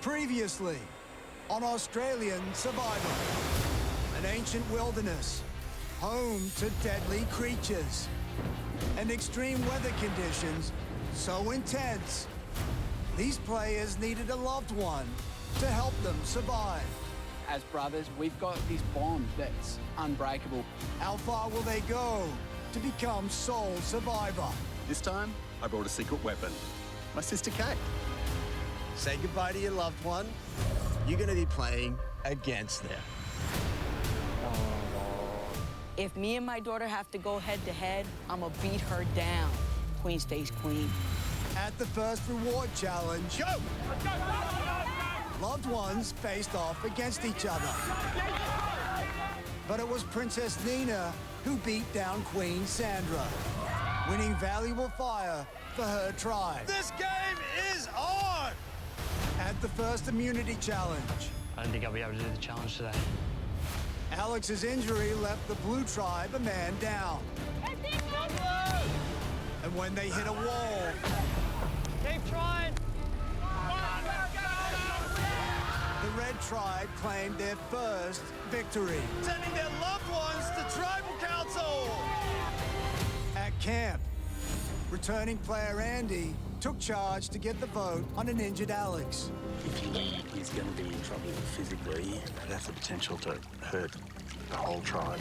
Previously, on Australian Survivor, an ancient wilderness, home to deadly creatures, and extreme weather conditions so intense, these players needed a loved one to help them survive. As brothers, we've got this bond that's unbreakable. How far will they go to become sole survivor? This time, I brought a secret weapon. My sister Kate. Say goodbye to your loved one. You're going to be playing against them. If me and my daughter have to go head-to-head, I'm gonna beat her down. Queen stays queen. At the first reward challenge, Go! loved ones faced off against each other. But it was Princess Nina who beat down Queen Sandra, winning valuable fire for her tribe. This game is on! At the first immunity challenge, I don't think I'll be able to do the challenge today. Alex's injury left the blue tribe a man down. And when they hit a wall, Keep trying. the red tribe claimed their first victory. Sending their loved ones to Tribal Council! At camp, returning player Andy took charge to get the vote on an injured Alex. If you win, he's going to be in trouble physically. That has the potential to hurt the whole tribe.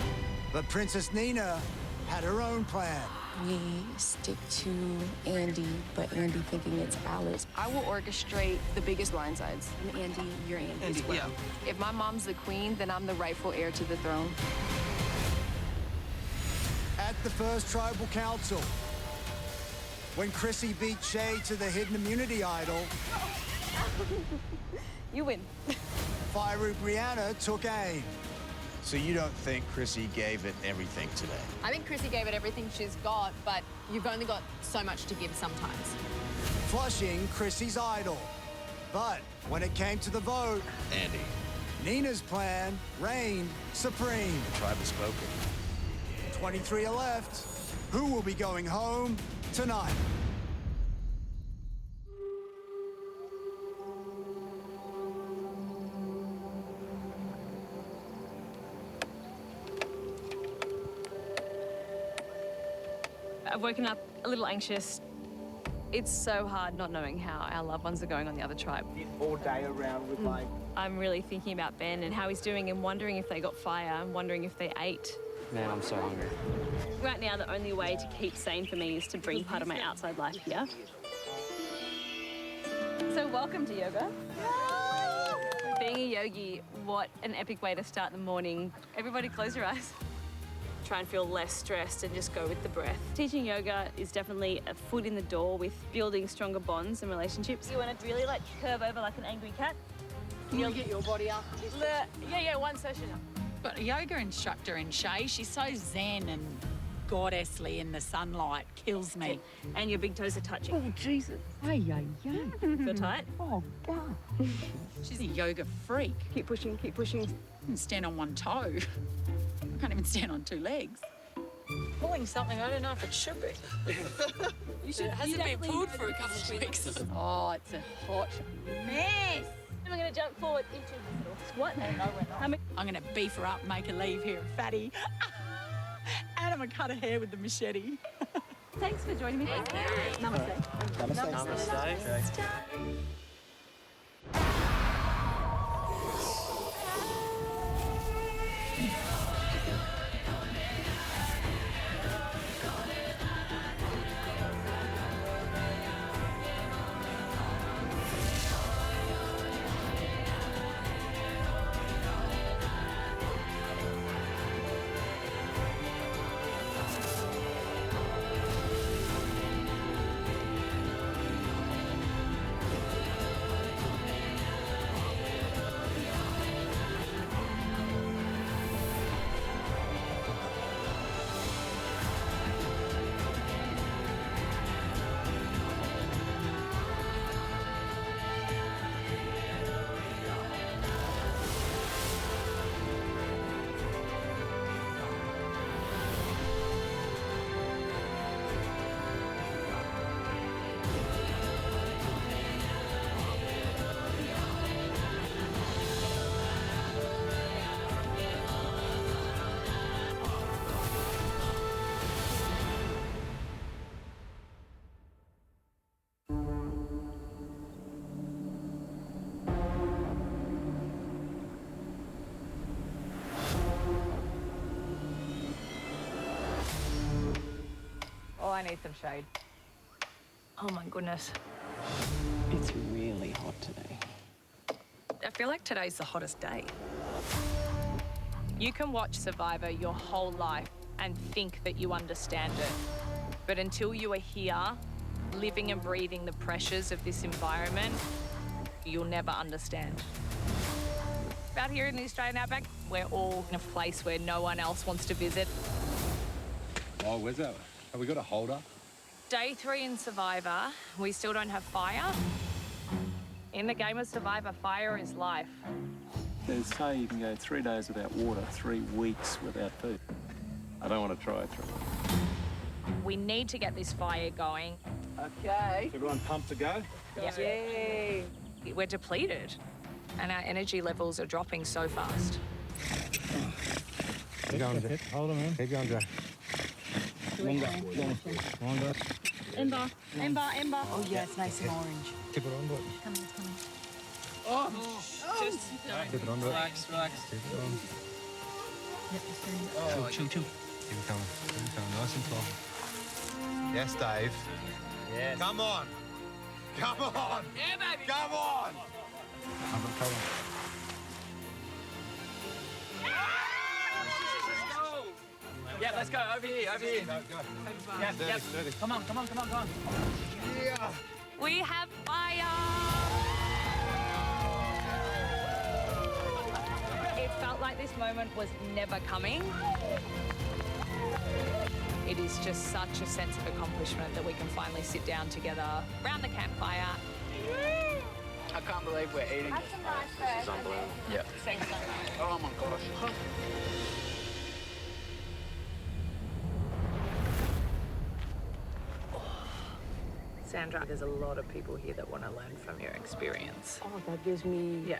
But Princess Nina had her own plan. We stick to Andy, but Andy thinking it's Alex. I will orchestrate the biggest blindsides. And Andy, you're Andy as well. Yeah. If my mom's the queen, then I'm the rightful heir to the throne. At the first tribal council, when Chrissy beat Shay to the hidden immunity idol, You win. Fiery Brianna took aim. So you don't think Chrissy gave it everything today? I think Chrissy gave it everything she's got, but you've only got so much to give sometimes. Flushing Chrissy's idol. But when it came to the vote, Andy. Nina's plan reigned supreme. The tribe has spoken. 23 are left. Who will be going home tonight? I've woken up a little anxious. It's so hard not knowing how our loved ones are going on the other tribe. All day around with like... I'm really thinking about Ben and how he's doing and wondering if they got fire and wondering if they ate. Man, I'm so hungry. Right now, the only way to keep sane for me is to bring part of my outside life here. So welcome to yoga. Being a yogi, what an epic way to start the morning. Everybody close your eyes. Try and feel less stressed and just go with the breath. Teaching yoga is definitely a foot in the door with building stronger bonds and relationships. You want to really like curve over like an angry cat. You'll get your body up. Yeah, one session. Got a yoga instructor in Shay. She's so zen and goddessly in the sunlight. Kills me. And your big toes are touching. Oh, Jesus. Ay, ay, ay. Feel tight? Oh, God. She's a yoga freak. Keep pushing, keep pushing. I can stand on one toe. I can't even stand on two legs. Pulling something, I don't know if it should be. It hasn't been pulled for a couple of weeks. Oh, it's a hot mess. And we're going to jump forward into the little squat. No, we're not. I'm going to beef her up, make her leave here a fatty. And I'm going to cut her hair with the machete. Thanks for joining me. Thank you. Namaste. Namaste. Namaste. need some shade. Oh my goodness. It's really hot today. I feel like today's the hottest day. You can watch Survivor your whole life and think that you understand it. But until you are here, living and breathing the pressures of this environment, you'll never understand. Out here in the Australian outback, we're all in a place where no one else wants to visit. Oh, where's that? Have we got a holder? Day 3 in Survivor, we still don't have fire. In the game of Survivor, fire is life. They say you can go 3 days without water, 3 weeks without food. I don't want to try it through. We need to get this fire going. Okay. Everyone pumped to go? Yeah. Yay. We're depleted and our energy levels are dropping so fast. Keep going, Jack. Hold on, man. Keep going, Jack. Longer. Ember. Oh, yeah, it's nice and orange. Tip it onto it. Coming, it's coming. Oh, just Tip it onto it. relax. Tip it on. Oh, Chill. Keep it coming. Nice and slow. Yes, Dave. yes. Come on. Come on. Yeah, baby. Come on. Come on. Yeah, let's go. Over here. Go. Yeah. Come on. Yeah. We have fire! It felt like this moment was never coming. It is just such a sense of accomplishment that we can finally sit down together around the campfire. I can't believe we're eating this. This is unbelievable. Yeah. Oh my gosh. Sandra, there's a lot of people here that want to learn from your experience. Oh, that gives me... Yeah,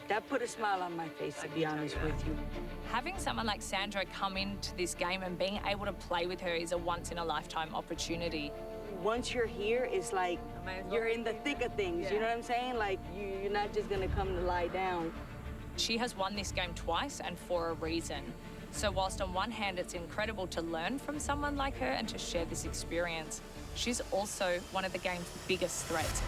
That put a smile on my face, to be honest with you. Having someone like Sandra come into this game and being able to play with her is a once-in-a-lifetime opportunity. Once you're here, it's like you're in the thick of things, you know what I'm saying? Like, you're not just gonna come to lie down. She has won this game twice and for a reason. So whilst on one hand it's incredible to learn from someone like her and to share this experience, she's also one of the game's biggest threats.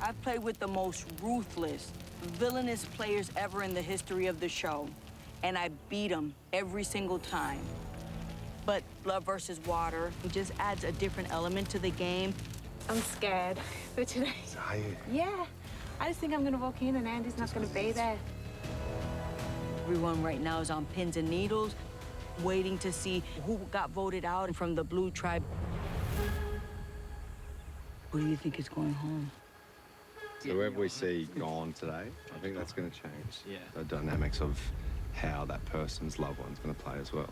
I've played with the most ruthless, villainous players ever in the history of the show, and I beat them every single time. But blood versus water, it just adds a different element to the game. I'm scared for today. Are you? Yeah. I just think I'm going to walk in and Andy's not going to be there. Everyone right now is on pins and needles, waiting to see who got voted out from the blue tribe. Who do you think is going home? So whoever we see gone today, I think that's going to change the dynamics of how that person's loved one's going to play as well.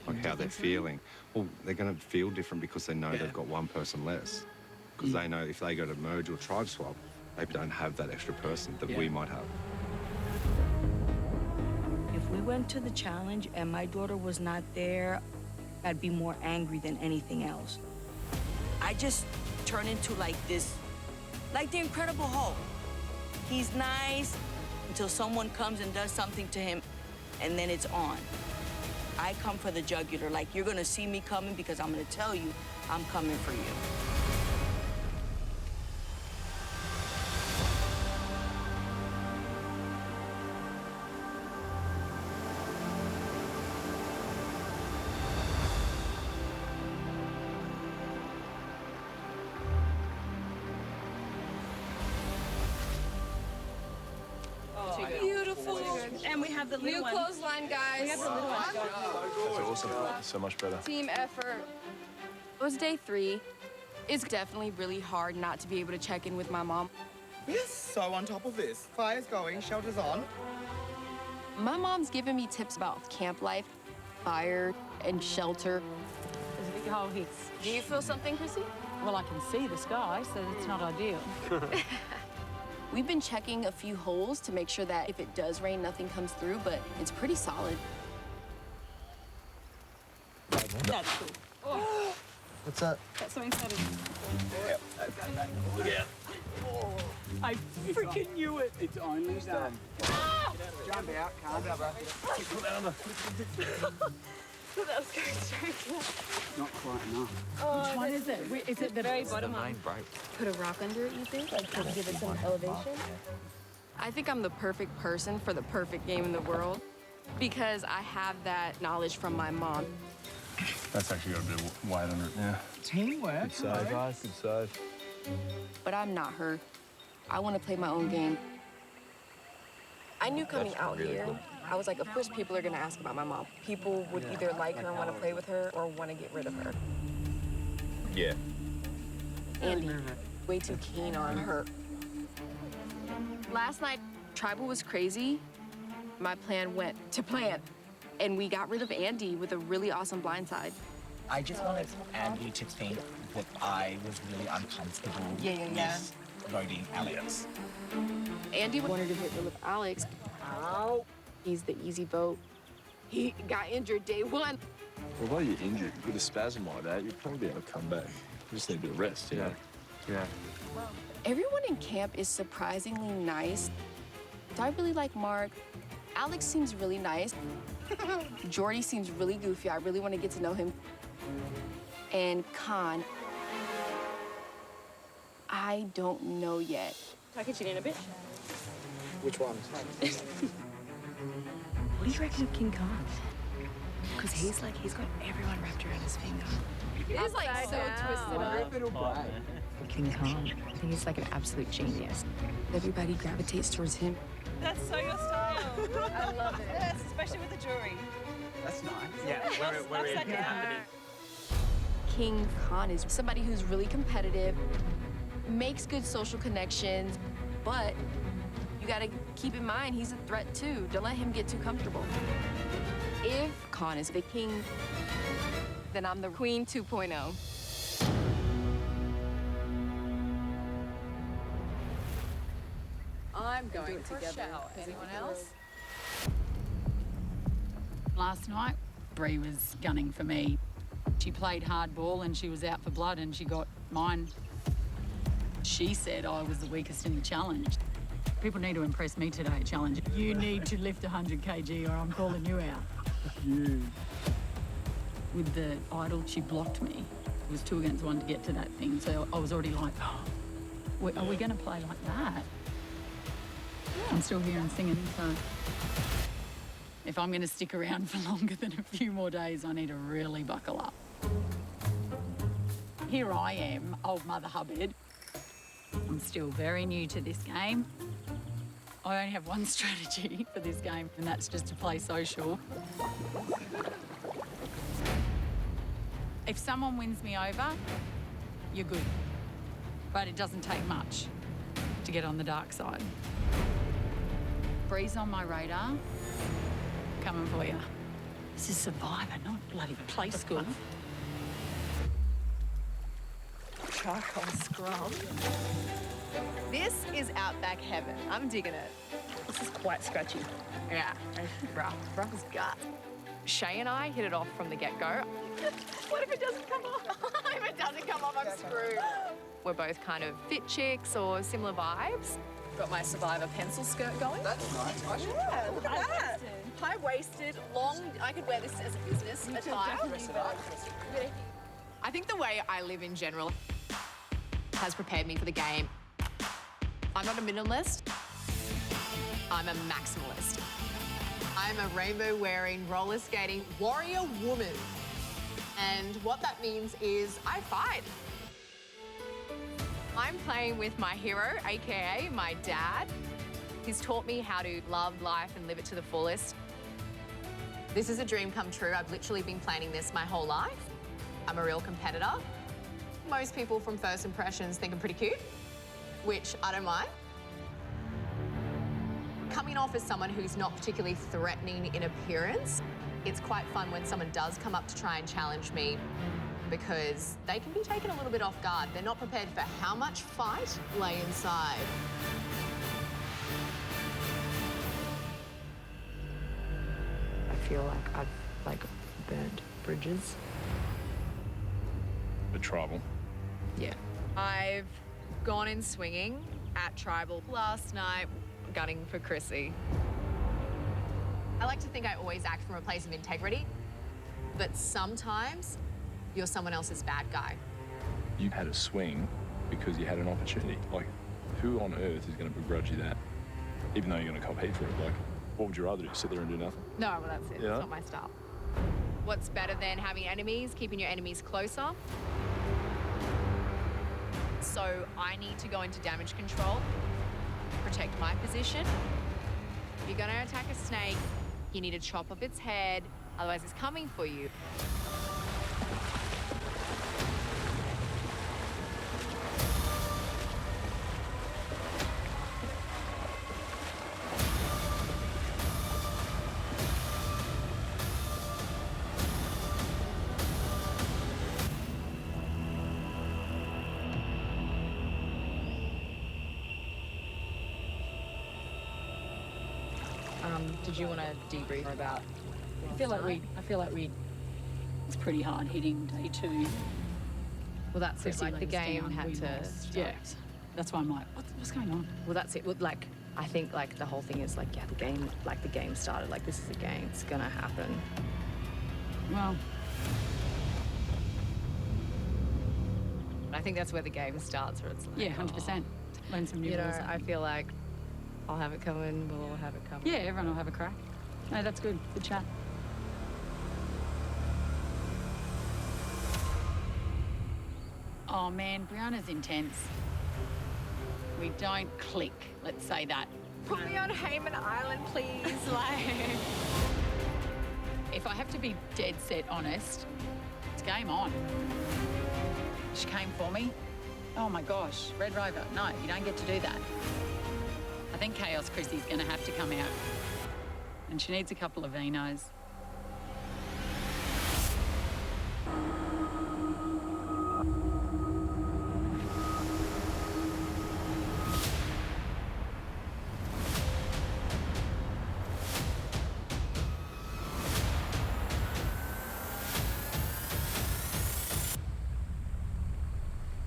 Like how they're feeling. Well, they're going to feel different because they know they've got one person less. Because they know if they go to merge or tribe swap, they don't have that extra person that we might have. If we went to the challenge and my daughter was not there, I'd be more angry than anything else. I just turn into like this, like the Incredible Hulk. He's nice until someone comes and does something to him, and then it's on. I come for the jugular, like you're gonna see me coming because I'm gonna tell you I'm coming for you. Beautiful. And we have the New clothesline, guys. We have the little one. That's awesome. So much better. Team effort. It was day 3. It's definitely really hard not to be able to check in with my mom. We're so on top of this. Fire's going, shelter's on. My mom's given me tips about camp life, fire, and shelter. There's a big hole here. Do you feel something, Chrissy? Well, I can see the sky, so it's not ideal. We've been checking a few holes to make sure that if it does rain, nothing comes through, but it's pretty solid. That's cool. Oh. What's that? That's something started. Look out. I freaking knew it. It's only done. Jump out, calm down, bro. That was going straight. Not quite enough. Which one is it? Is it the very bottom one? break. Put a rock under it, you think? Like, to give it some elevation? I think I'm the perfect person for the perfect game in the world because I have that knowledge from my mom. That's actually got a bit of weight under it now. Teamwork. Good save, guys. Good save. But I'm not her. I want to play my own game. I knew coming out here, I was like, of course people are going to ask about my mom. People would either like her and want to play with her or want to get rid of her. Yeah. Andy, way too keen on her. Last night, Tribal was crazy. My plan went to plan. And we got rid of Andy with a really awesome blindside. I just wanted Andy to think that I was really uncomfortable with voting Alex. Andy wanted to get rid of Alex. Ow. He's the easy vote. He got injured day one. Well, while you're injured, with a spasm like that, you'll probably be able to come back. You just need a bit of rest, you know? Yeah. Everyone in camp is surprisingly nice. I really like Mark. Alex seems really nice. Jordy seems really goofy. I really want to get to know him. And Khan, I don't know yet. Tuck your chin in a bit. Which one? What do you reckon of King Khan? Because he's got everyone wrapped around his finger. He's like so twisted up. King Khan. I think he's like an absolute genius. Everybody gravitates towards him. That's so your style. I love it. Yes, especially with the jewelry. That's nice. Yeah, we're in good company. King Khan is somebody who's really competitive, makes good social connections, but you gotta keep in mind he's a threat too. Don't let him get too comfortable. If Khan is the king, then I'm the queen 2.0. I'm going together. Anyone else? Last night, Bree was gunning for me. She played hardball and she was out for blood and she got mine. She said I was the weakest in the challenge. People need to impress me today at challenge. You need to lift 100 kg or I'm calling you out. You. With the idol, she blocked me. It was 2 against 1 to get to that thing. So I was already like, oh, are we going to play like that? I'm still here and singing, so if I'm going to stick around for longer than a few more days, I need to really buckle up. Here I am, old Mother Hubbard. I'm still very new to this game. I only have one strategy for this game, and that's just to play social. If someone wins me over, you're good. But it doesn't take much to get on the dark side. Bree's on my radar. Coming for you. This is Survivor, not bloody play school. Charcoal scrub. This is outback heaven. I'm digging it. This is quite scratchy. Yeah, rough as gut. Shay and I hit it off from the get-go. What if it doesn't come off? If it doesn't come off, I'm screwed. We're both kind of fit chicks or similar vibes. Got my Survivor pencil skirt going. That's nice. Yeah, look at that. High-waisted, long. I could wear this as a business attire. I think the way I live in general has prepared me for the game. I'm not a minimalist. I'm a maximalist. I'm a rainbow-wearing, roller-skating warrior woman. And what that means is I fight. I'm playing with my hero, AKA my dad. He's taught me how to love life and live it to the fullest. This is a dream come true. I've literally been planning this my whole life. I'm a real competitor. Most people from first impressions think I'm pretty cute, which I don't mind. Coming off as someone who's not particularly threatening in appearance, it's quite fun when someone does come up to try and challenge me because they can be taken a little bit off guard. They're not prepared for how much fight lay inside. I feel like I've burned bridges. The tribal. Yeah. I've gone in swinging at Tribal last night, gunning for Chrissy. I like to think I always act from a place of integrity, but sometimes you're someone else's bad guy. You had a swing because you had an opportunity. Like, who on earth is going to begrudge you that? Even though you're going to cop heat for it. Like, what would you rather do? Sit there and do nothing? No, well, that's it. Yeah. That's not my style. What's better than having enemies, keeping your enemies closer? So I need to go into damage control, protect my position. If you're going to attack a snake, you need to chop off its head, otherwise it's coming for you. Did you want to debrief about? I feel like we. It's pretty hard hitting day 2. Well, that's it. Like the game had to. Yeah, that's why I'm like, what's going on? Well, that's it. Like I think like the whole thing is like, yeah, the game started. Like this is a game. It's gonna happen. Well, I think that's where the game starts. Where it's like, yeah, 100%. Learn some new rules. I feel like I'll have it coming. We'll all have it coming. Yeah, everyone will have a crack. No, that's good. Good chat. Oh man, Brianna's intense. We don't click, let's say that. Put me on Hayman Island, please. Like, if I have to be dead set honest, it's game on. She came for me. Oh my gosh, Red Rover, no, you don't get to do that. I think Chaos Chrissy's gonna have to come out. And she needs a couple of Vinos.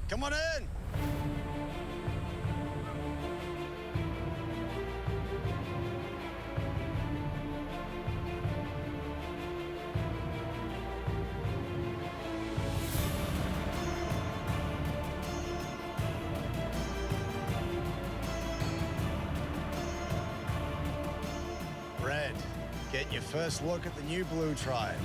Come on in. Red, get your first look at the new blue tribe.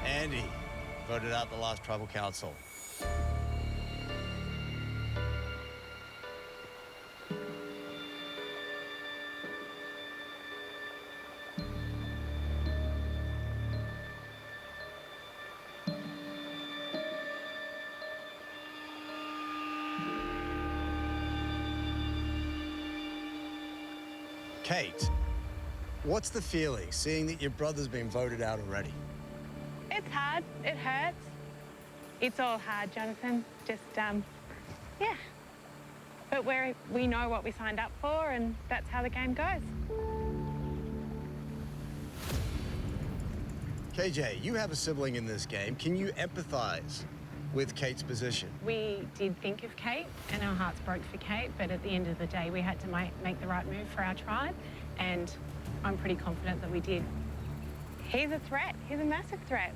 Andy voted out the last tribal council. Kate, what's the feeling seeing that your brother's been voted out already? It's hard. It hurts. It's all hard, Jonathan. Just, yeah. But we know what we signed up for, and that's how the game goes. KJ, you have a sibling in this game. Can you empathize with Kate's position? We did think of Kate, and our hearts broke for Kate, but at the end of the day, we had to make the right move for our tribe, and I'm pretty confident that we did. He's a threat. He's a massive threat.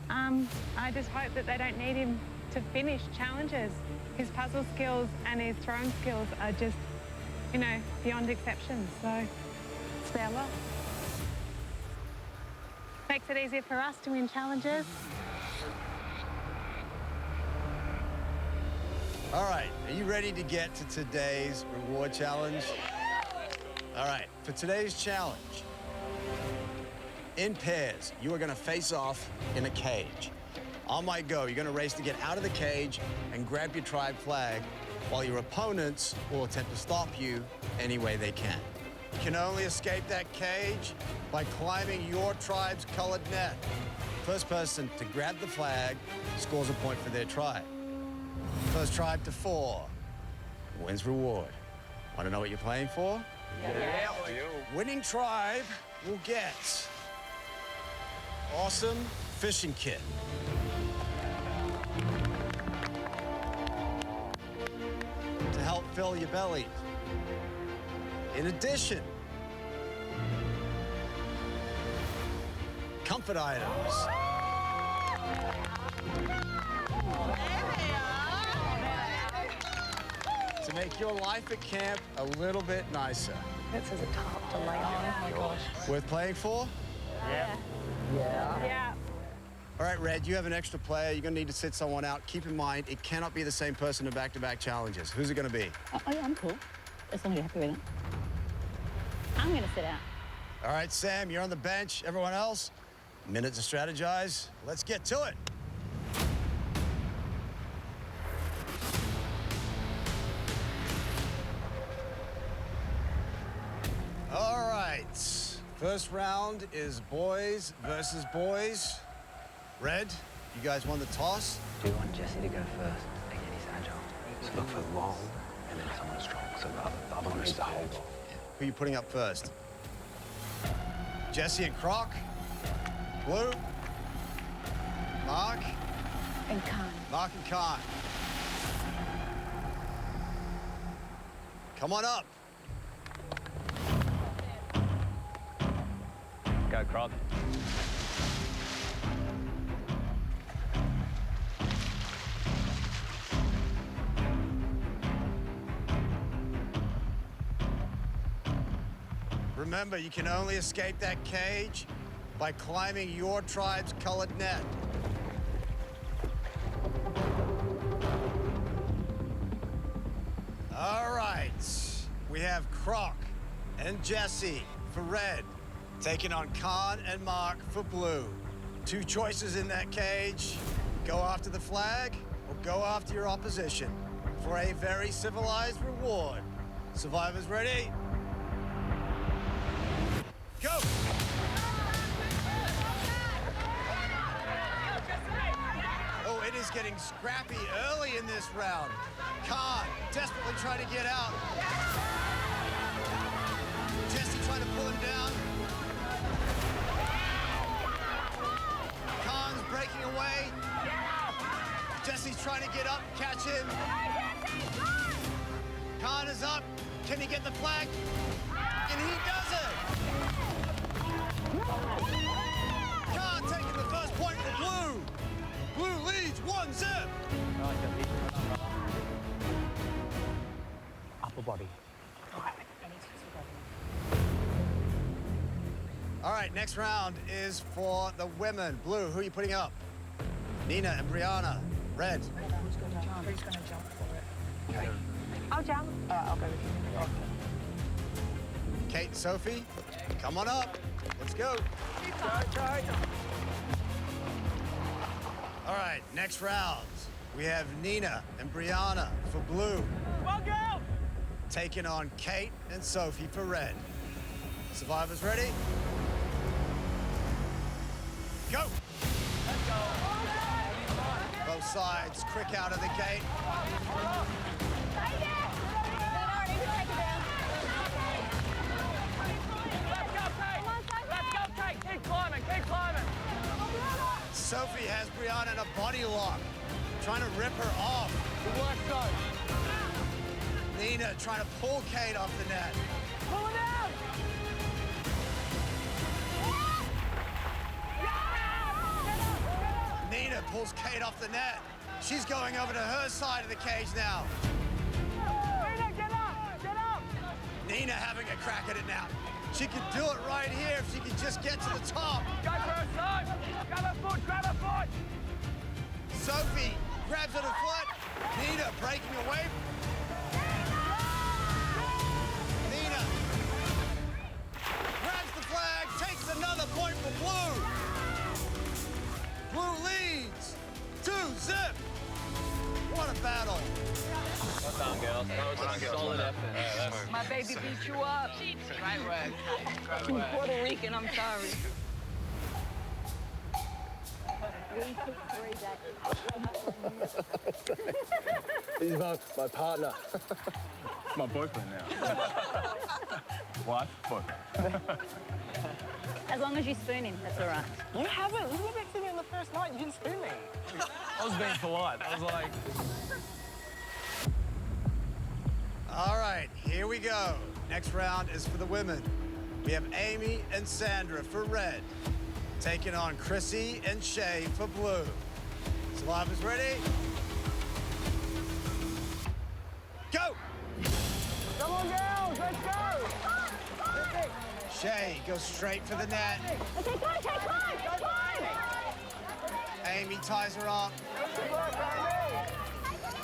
I just hope that they don't need him to finish challenges. His puzzle skills and his throwing skills are just, you know, beyond exception. So it's their loss. Makes it easier for us to win challenges. All right, are you ready to get to today's reward challenge? All right, for today's challenge, in pairs, you are gonna face off in a cage. On my go, you're gonna race to get out of the cage and grab your tribe flag, while your opponents will attempt to stop you any way they can. You can only escape that cage by climbing your tribe's colored net. First person to grab the flag scores a point for their tribe. First tribe to 4 wins reward. Want to know what you're playing for? Yeah. Winning tribe will get awesome fishing kit. fill your belly. In addition, comfort items. To make your life at camp a little bit nicer. This is a top to lay on. Oh my gosh. Worth playing for? Yeah. Yeah. All right, Red, you have an extra player. You're going to need to sit someone out. Keep in mind, it cannot be the same person in back-to-back challenges. Who's it going to be? Oh, yeah, I'm cool. As long as you're happy with it. I'm going to sit out. All right, Sam, you're on the bench. Everyone else, minute to strategize. Let's get to it. All right. First round is boys versus boys. Red, you guys won the toss. Do you want Jesse to go first? Again, he's agile. So look for long and then someone strong. So the other one is the hold. Who are you putting up first? Jesse and Croc. Blue. Mark. And Khan. Mark and Khan. Come on up. Go, Croc. Remember, you can only escape that cage by climbing your tribe's colored net. All right, we have Croc and Jesse for red, taking on Khan and Mark for blue. Two choices in that cage. Go after the flag or go after your opposition for a very civilized reward. Survivors ready? Go! Oh, it is getting scrappy early in this round. Khan desperately trying to get out. Jesse trying to pull him down. Khan's breaking away. Jesse's trying to get up, catch him. Khan is up. Can he get the flag? And he does it! Khan taking the first point for Blue. Blue leads 1-0. Upper body. All right, next round is for the women. Blue, who are you putting up? Nina and Brianna. Red. Who's going to jump for it? Okay. I'll jump. I'll go with you. Kate and Sophie, come on up. Let's go. All right, next round. We have Nina and Brianna for blue. Go! Taking on Kate and Sophie for red. Survivors ready? Go! Let's go. Both sides, quick out of the gate. Keep climbing, keep climbing. Sophie has Brianna in a body lock, trying to rip her off. Good work, Sophie. Nina trying to pull Kate off the net. Pull it out! Nina pulls Kate off the net. She's going over to her side of the cage now. Nina, get up! Get up! Nina having a crack at it now. She could do it right here if she could just get to the top. Go for her side! Grab her foot, grab her foot! Sophie grabs at her foot. Nina breaking away. Nina grabs the flag, takes another point for Blue. Blue leads 2-0. What a battle. Well done, girls. That was a solid effort. My baby beat you up. Great work. Great work. Puerto Rican, I'm sorry. He's my partner. My boyfriend now. Wife, boyfriend. As long as you spoon him, that's all right. You haven't. You went back to me on the first night. You didn't spoon me. I was being polite. I was like... All right, here we go. Next round is for the women. We have Amy and Sandra for red, taking on Chrissy and Shay for blue. Survivors ready? Go! Come on, girls, let's go! Shay goes straight for the net. Okay, climb! Amy ties her up.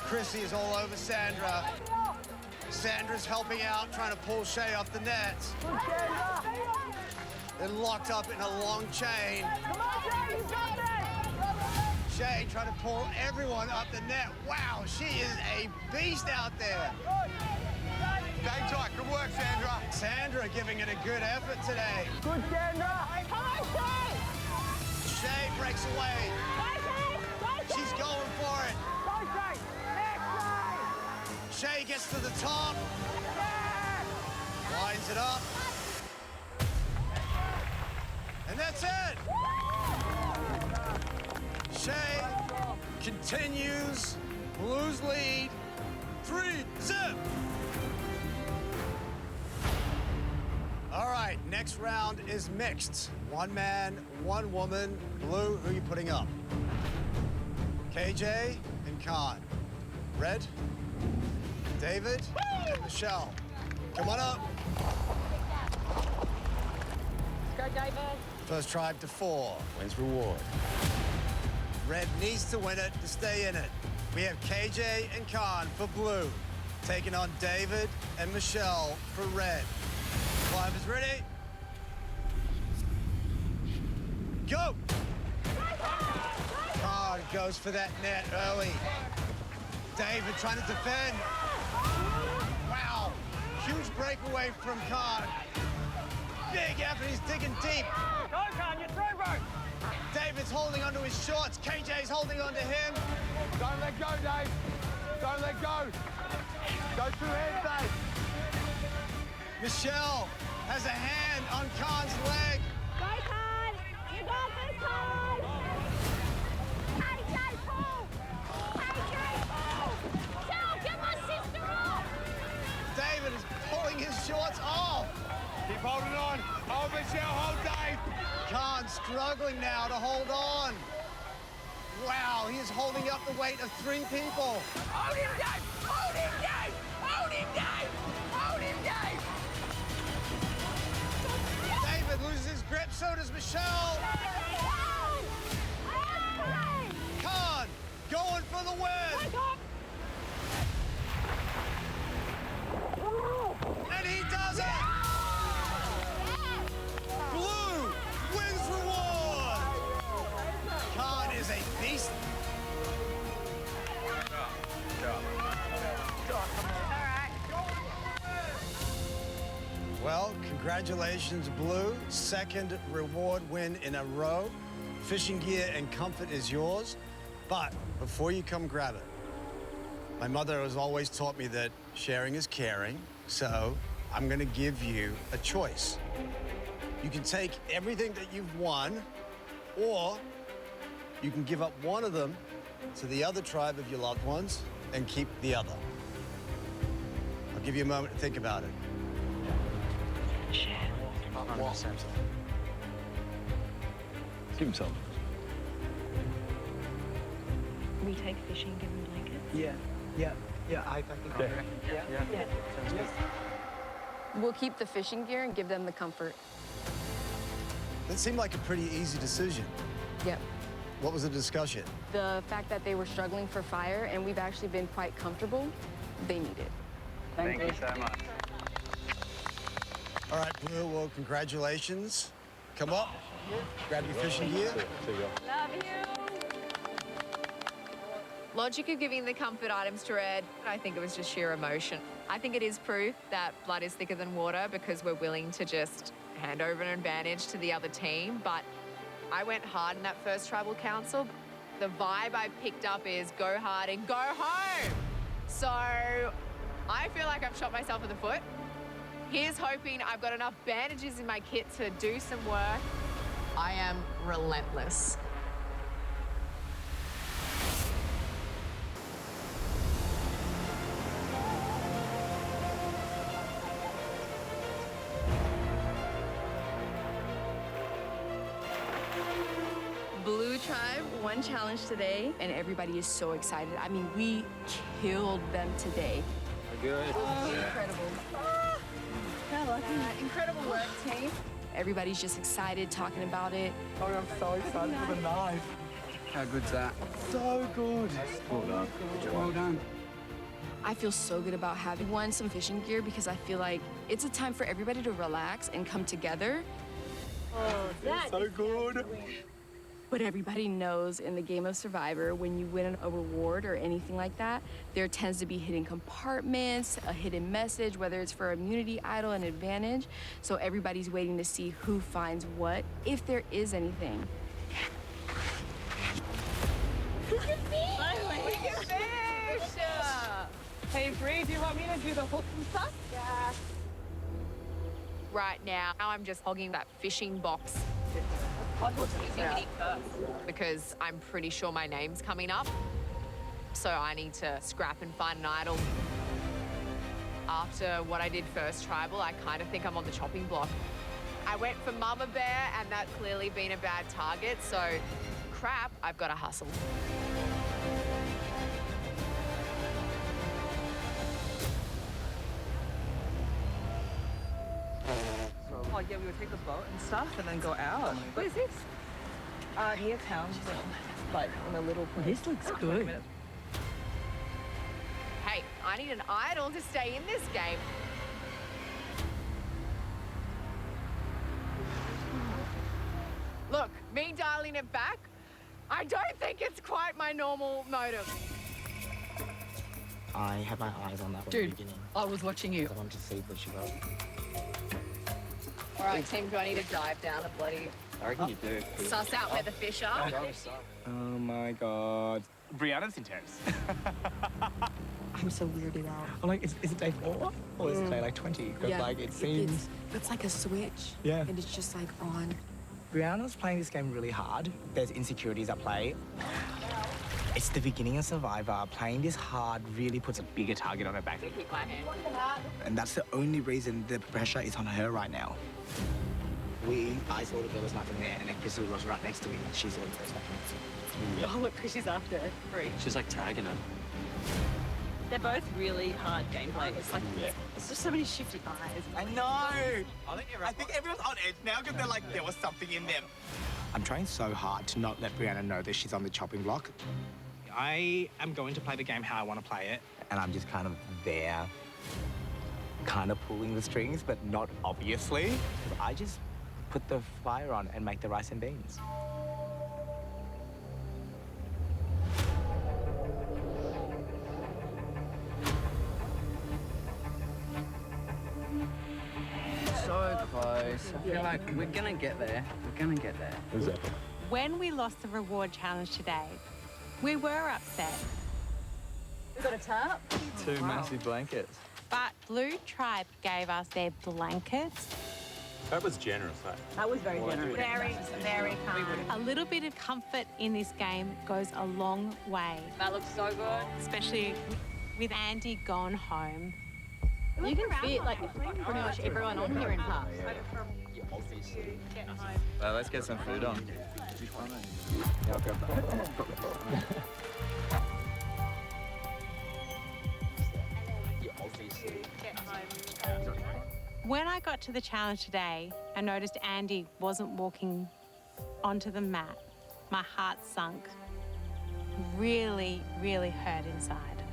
Chrissy is all over Sandra. Sandra's helping out, trying to pull Shay off the net. They're locked up in a long chain. Shay trying to pull everyone up the net. Wow, she is a beast out there. Stay tight, good work, Sandra. Sandra giving it a good effort today. Good, Sandra. Come on, Shay. Shay breaks away. She's going for it. Shay gets to the top. Lines it up. And that's it. Shay continues. Blues lead. 3-zip. All right, next round is mixed. One man, one woman. Blue, who are you putting up? KJ and Khan. Red, David and Michelle. Come on up. Let's go, David. First tribe to 4 wins reward. Red needs to win it to stay in it. We have KJ and Khan for blue, taking on David and Michelle for red. Clive is ready. Go! Khan goes for that net early. David trying to defend. Wow, huge breakaway from Khan. Big effort, he's digging deep. Go, Khan, you're through, bro. David's holding onto his shorts. KJ's holding onto him. Don't let go, Dave. Don't let go. Go through hands, Dave. Michelle has a hand on Khan's leg. Go, Khan. You got this, Khan. KJ, pull. KJ, pull. Tell, get my sister off. David is pulling his shorts off. Keep holding on. Hold Michelle, hold Dave. Khan struggling now to hold on. Wow, he is holding up the weight of 3 people. Hold him, Dave. Hold him, Dave. Hold him, Dave. Hold him, Dave. David loses his grip, so does Michelle. Khan going for the win. And he does it. Blue wins reward. Khan is a beast. Well, congratulations, Blue. Second reward win in a row. Fishing gear and comfort is yours. But before you come grab it, my mother has always taught me that sharing is caring. So I'm going to give you a choice. You can take everything that you've won, or you can give up one of them to the other tribe of your loved ones and keep the other. I'll give you a moment to think about it. Give him some. We take fishing, give them blankets? Yeah, I think Yeah. Sounds good. We'll keep the fishing gear and give them the comfort. That seemed like a pretty easy decision. Yep. What was the discussion? The fact that they were struggling for fire and we've actually been quite comfortable, they need it. Thank you so much. All right, Blue, well, congratulations. Come up, grab your fishing gear. Love you. Logic of giving the comfort items to Red, I think it was just sheer emotion. I think it is proof that blood is thicker than water because we're willing to just hand over an advantage to the other team. But I went hard in that first tribal council. The vibe I picked up is go hard and go home. So I feel like I've shot myself in the foot. Here's hoping I've got enough bandages in my kit to do some work. I am relentless. one challenge today, and everybody is so excited. I mean, we killed them today. Good. Oh, incredible. How lucky. Incredible work, team. Everybody's just excited, talking about it. Oh, I'm so excited for the knife. How good's that? So good. Well done. Well done. I feel so good about having won some fishing gear because I feel like it's a time for everybody to relax and come together. Oh, that's so good. But everybody knows in the game of Survivor, when you win a reward or anything like that, there tends to be hidden compartments, a hidden message, whether it's for immunity, idol, and advantage. So everybody's waiting to see who finds what, if there is anything. Hey, Bree, do you want me to do the hook and stuff? Yeah. Right now, I'm just hogging that fishing box. Because I'm pretty sure my name's coming up. So I need to scrap and find an idol. After what I did first tribal, I kind of think I'm on the chopping block. I went for Mama Bear, and that's clearly been a bad target, so crap, I've got to hustle. Oh, yeah, we would take the boat and stuff and then go out. What is this? Near Townsville, like in a little place. This looks good. Hey, I need an idol to stay in this game. Look, me dialing it back, I don't think it's quite my normal motive. I had my eyes on that from Dude, the beginning. I was watching you. I wanted to see where she was. All right, team, do I need to dive down the bloody... I reckon you do. Suss out where the fish are? Oh my god. Brianna's intense. I'm so weirded out. I'm like, is it day 4 or is it day like 20? Because like it seems. It's like a switch. Yeah. And it's just like on. Brianna's playing this game really hard. There's insecurities at play. It's the beginning of Survivor. Playing this hard really puts a bigger target on her back. Keep my hand. And that's the only reason the pressure is on her right now. I saw that there was nothing there, and then Crystal was right next to me, and she saw that there was nothing. Oh, look, she's after Bree. She's like tagging her. They're both really hard gameplay. It's like, there's just so many shifty eyes. I know. I think everyone's on edge now because they're like, there was something in them. I'm trying so hard to not let Brianna know that she's on the chopping block. I am going to play the game how I want to play it, and I'm just kind of there, kind of pulling the strings, but not obviously. I just put the fire on and make the rice and beans. So close. I feel like we're gonna get there. We're gonna get there. Exactly. When we lost the reward challenge today, we were upset. We got a tarp. 2 massive blankets. But Blue Tribe gave us their blankets. That was generous, eh? That was very generous. Very, very kind. A little bit of comfort in this game goes a long way. That looks so good. Especially with Andy gone home. You can fit like pretty much everyone on here in parks. Let's get some food on. When I got to the challenge today, I noticed Andy wasn't walking onto the mat. My heart sunk. Really, really hurt inside.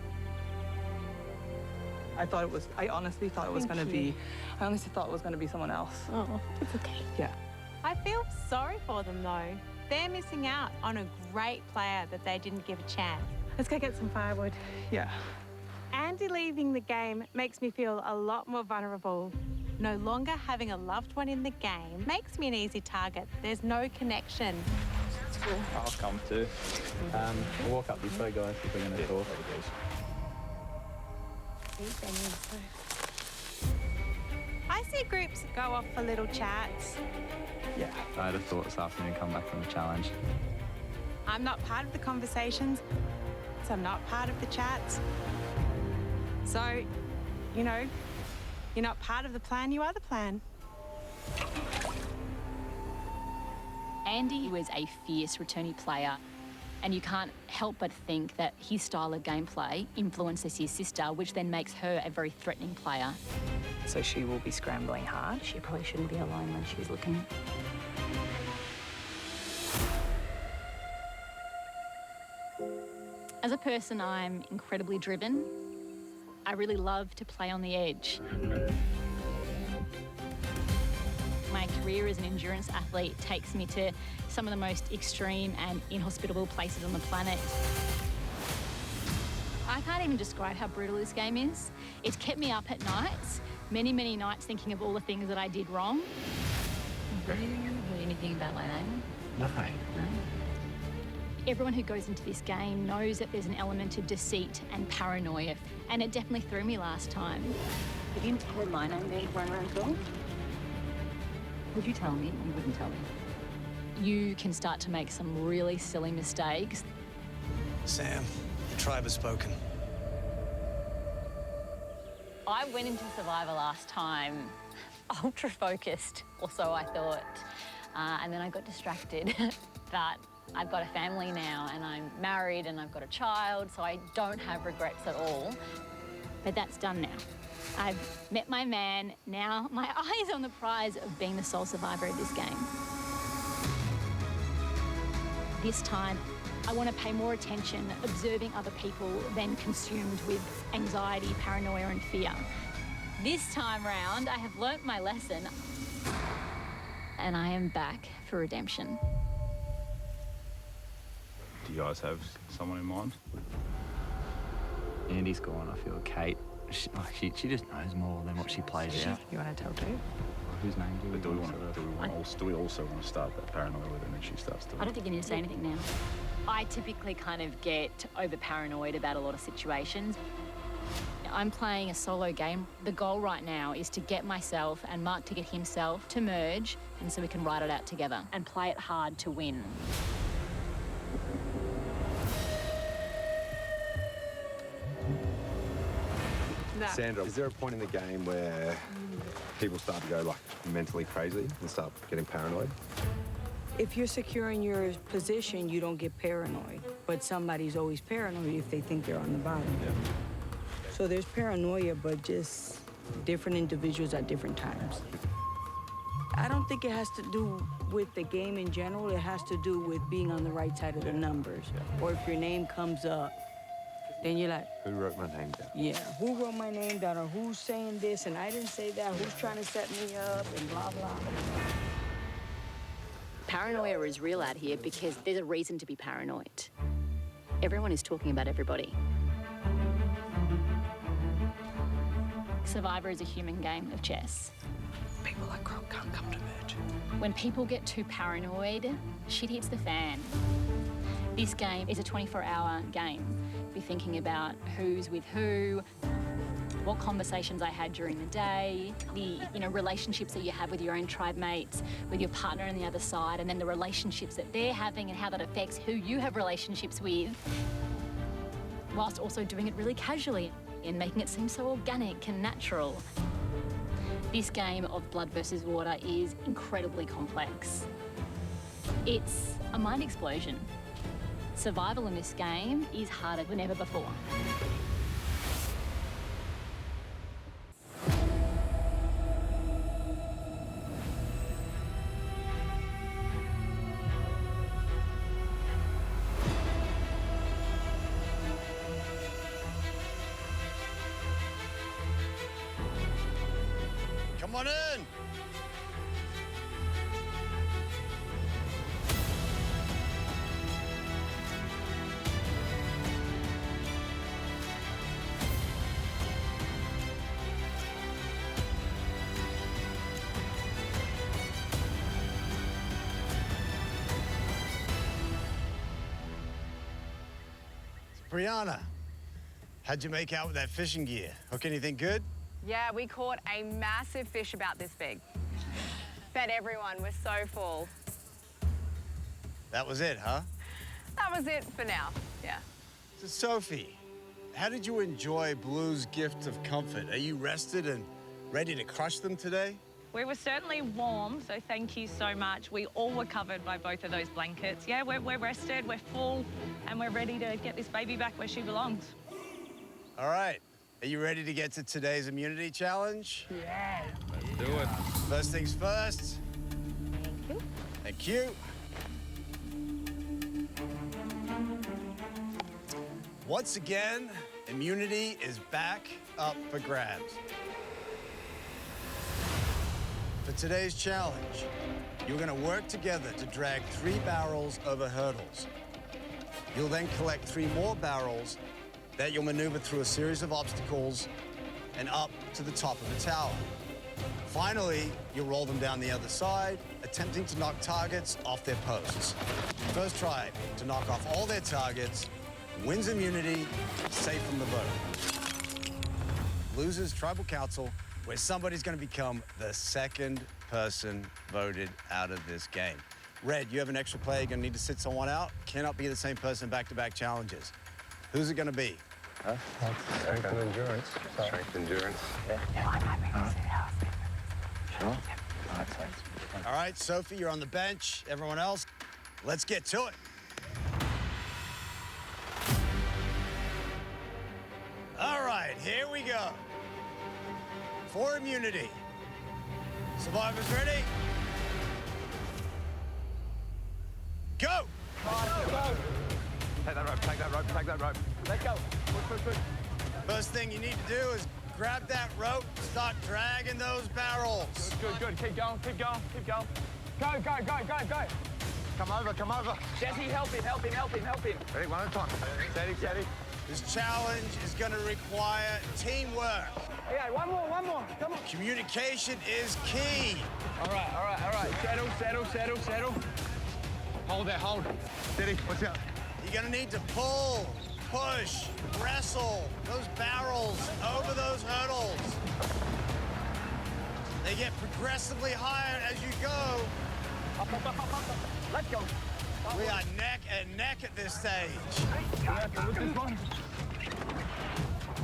I honestly thought it was going to be, I honestly thought it was going to be someone else. Oh, it's okay. Yeah. I feel sorry for them though. They're missing out on a great player that they didn't give a chance. Let's go get some firewood. Yeah. Andy leaving the game makes me feel a lot more vulnerable. No longer having a loved one in the game makes me an easy target. There's no connection. I'll come too. We'll walk up this way, guys, if we're going to talk. I see groups go off for little chats. Yeah. I had a thought this afternoon come back from the challenge. I'm not part of the conversations, so I'm not part of the chats. So, you know, you're not part of the plan, you are the plan. Andy was a fierce returnee player. And you can't help but think that his style of gameplay influences his sister, which then makes her a very threatening player. So she will be scrambling hard. She probably shouldn't be alone when she's looking. As a person, I'm incredibly driven. I really love to play on the edge. My career as an endurance athlete takes me to some of the most extreme and inhospitable places on the planet. I can't even describe how brutal this game is. It's kept me up at nights, many, many nights thinking of all the things that I did wrong. Have you heard anything about my name? No. Everyone who goes into this game knows that there's an element of deceit and paranoia, and it definitely threw me last time. Have you heard my name being thrown around at all? Would you tell me? You wouldn't tell me. You can start to make some really silly mistakes. Sam, the tribe has spoken. I went into Survivor last time ultra focused, or so I thought, and then I got distracted. But I've got a family now, and I'm married, and I've got a child, so I don't have regrets at all. But that's done now. I've met my man. Now my eye is on the prize of being the sole survivor of this game. This time, I want to pay more attention observing other people than consumed with anxiety, paranoia, and fear. This time round, I have learnt my lesson, and I am back for redemption. Do you guys have someone in mind? Andy's gone. I feel Kate. She just knows more than what she plays out. You want to tell too? Whose name do we do we also want to start that paranoia with her and she starts to... I don't think you need to say anything now. I typically kind of get over-paranoid about a lot of situations. I'm playing a solo game. The goal right now is to get myself and Mark to get himself to merge, and so we can ride it out together and play it hard to win. Sandra, is there a point in the game where people start to go like mentally crazy and start getting paranoid? If you're secure in your position, you don't get paranoid. But somebody's always paranoid if they think they're on the bottom. Yeah. So there's paranoia, but just different individuals at different times. I don't think it has to do with the game in general. It has to do with being on the right side of the numbers. Or if your name comes up, then you're like, who wrote my name down? Yeah, who wrote my name down, or who's saying this and I didn't say that, who's trying to set me up, and blah, blah. Paranoia is real out here because there's a reason to be paranoid. Everyone is talking about everybody. Survivor is a human game of chess. People like Croc can't come to merge. When people get too paranoid, shit hits the fan. This game is a 24-hour game. Be thinking about who's with who, what conversations I had during the day, the relationships that you have with your own tribe mates, with your partner on the other side, and then the relationships that they're having and how that affects who you have relationships with, whilst also doing it really casually and making it seem so organic and natural. This game of blood versus water is incredibly complex. It's a mind explosion. Survival in this game is harder than ever before. Come on in. Brianna, how'd you make out with that fishing gear? Hook anything good? Yeah, we caught a massive fish about this big. Fed everyone, we're so full. That was it, huh? That was it for now, yeah. So, Sophie, how did you enjoy Blue's gift of comfort? Are you rested and ready to crush them today? We were certainly warm, so thank you so much. We all were covered by both of those blankets. Yeah, we're rested, we're full, and we're ready to get this baby back where she belongs. All right. Are you ready to get to today's immunity challenge? Yeah. Let's do it. First things first. Thank you. Thank you. Once again, immunity is back up for grabs. For today's challenge, you're going to work together to drag 3 barrels over hurdles. You'll then collect 3 more barrels that you'll maneuver through a series of obstacles and up to the top of the tower. Finally, you'll roll them down the other side, attempting to knock targets off their posts. First try to knock off all their targets wins immunity, safe from the vote. Losers tribal council, where somebody's going to become the second person voted out of this game. Red, you have an extra player. You're going to need to sit someone out. Cannot be the same person back-to-back challenges. Who's it going to be? Huh? Strength and endurance. Strength and endurance. Sure. All right, Sophie, you're on the bench. Everyone else, let's get to it. All right, here we go. For immunity. Survivors ready? Go! Take that rope, take that rope, take that rope. Let's go. Push, push, push. First thing you need to do is grab that rope, start dragging those barrels. Good, good. Keep going, keep going, keep going. Go, go, go, go, go. Come over, come over. Jesse, help him, help him, help him, help him. Ready, one at a time. Steady, steady. This challenge is going to require teamwork. Yeah, one more. Come on. Communication is key. All right, all right, all right. Settle, settle, settle, settle. Hold there, hold. Steady, watch out. You're going to need to pull, push, wrestle those barrels over those hurdles. They get progressively higher as you go. Up, up, up, up, up. Let's go. We are neck and neck at this stage.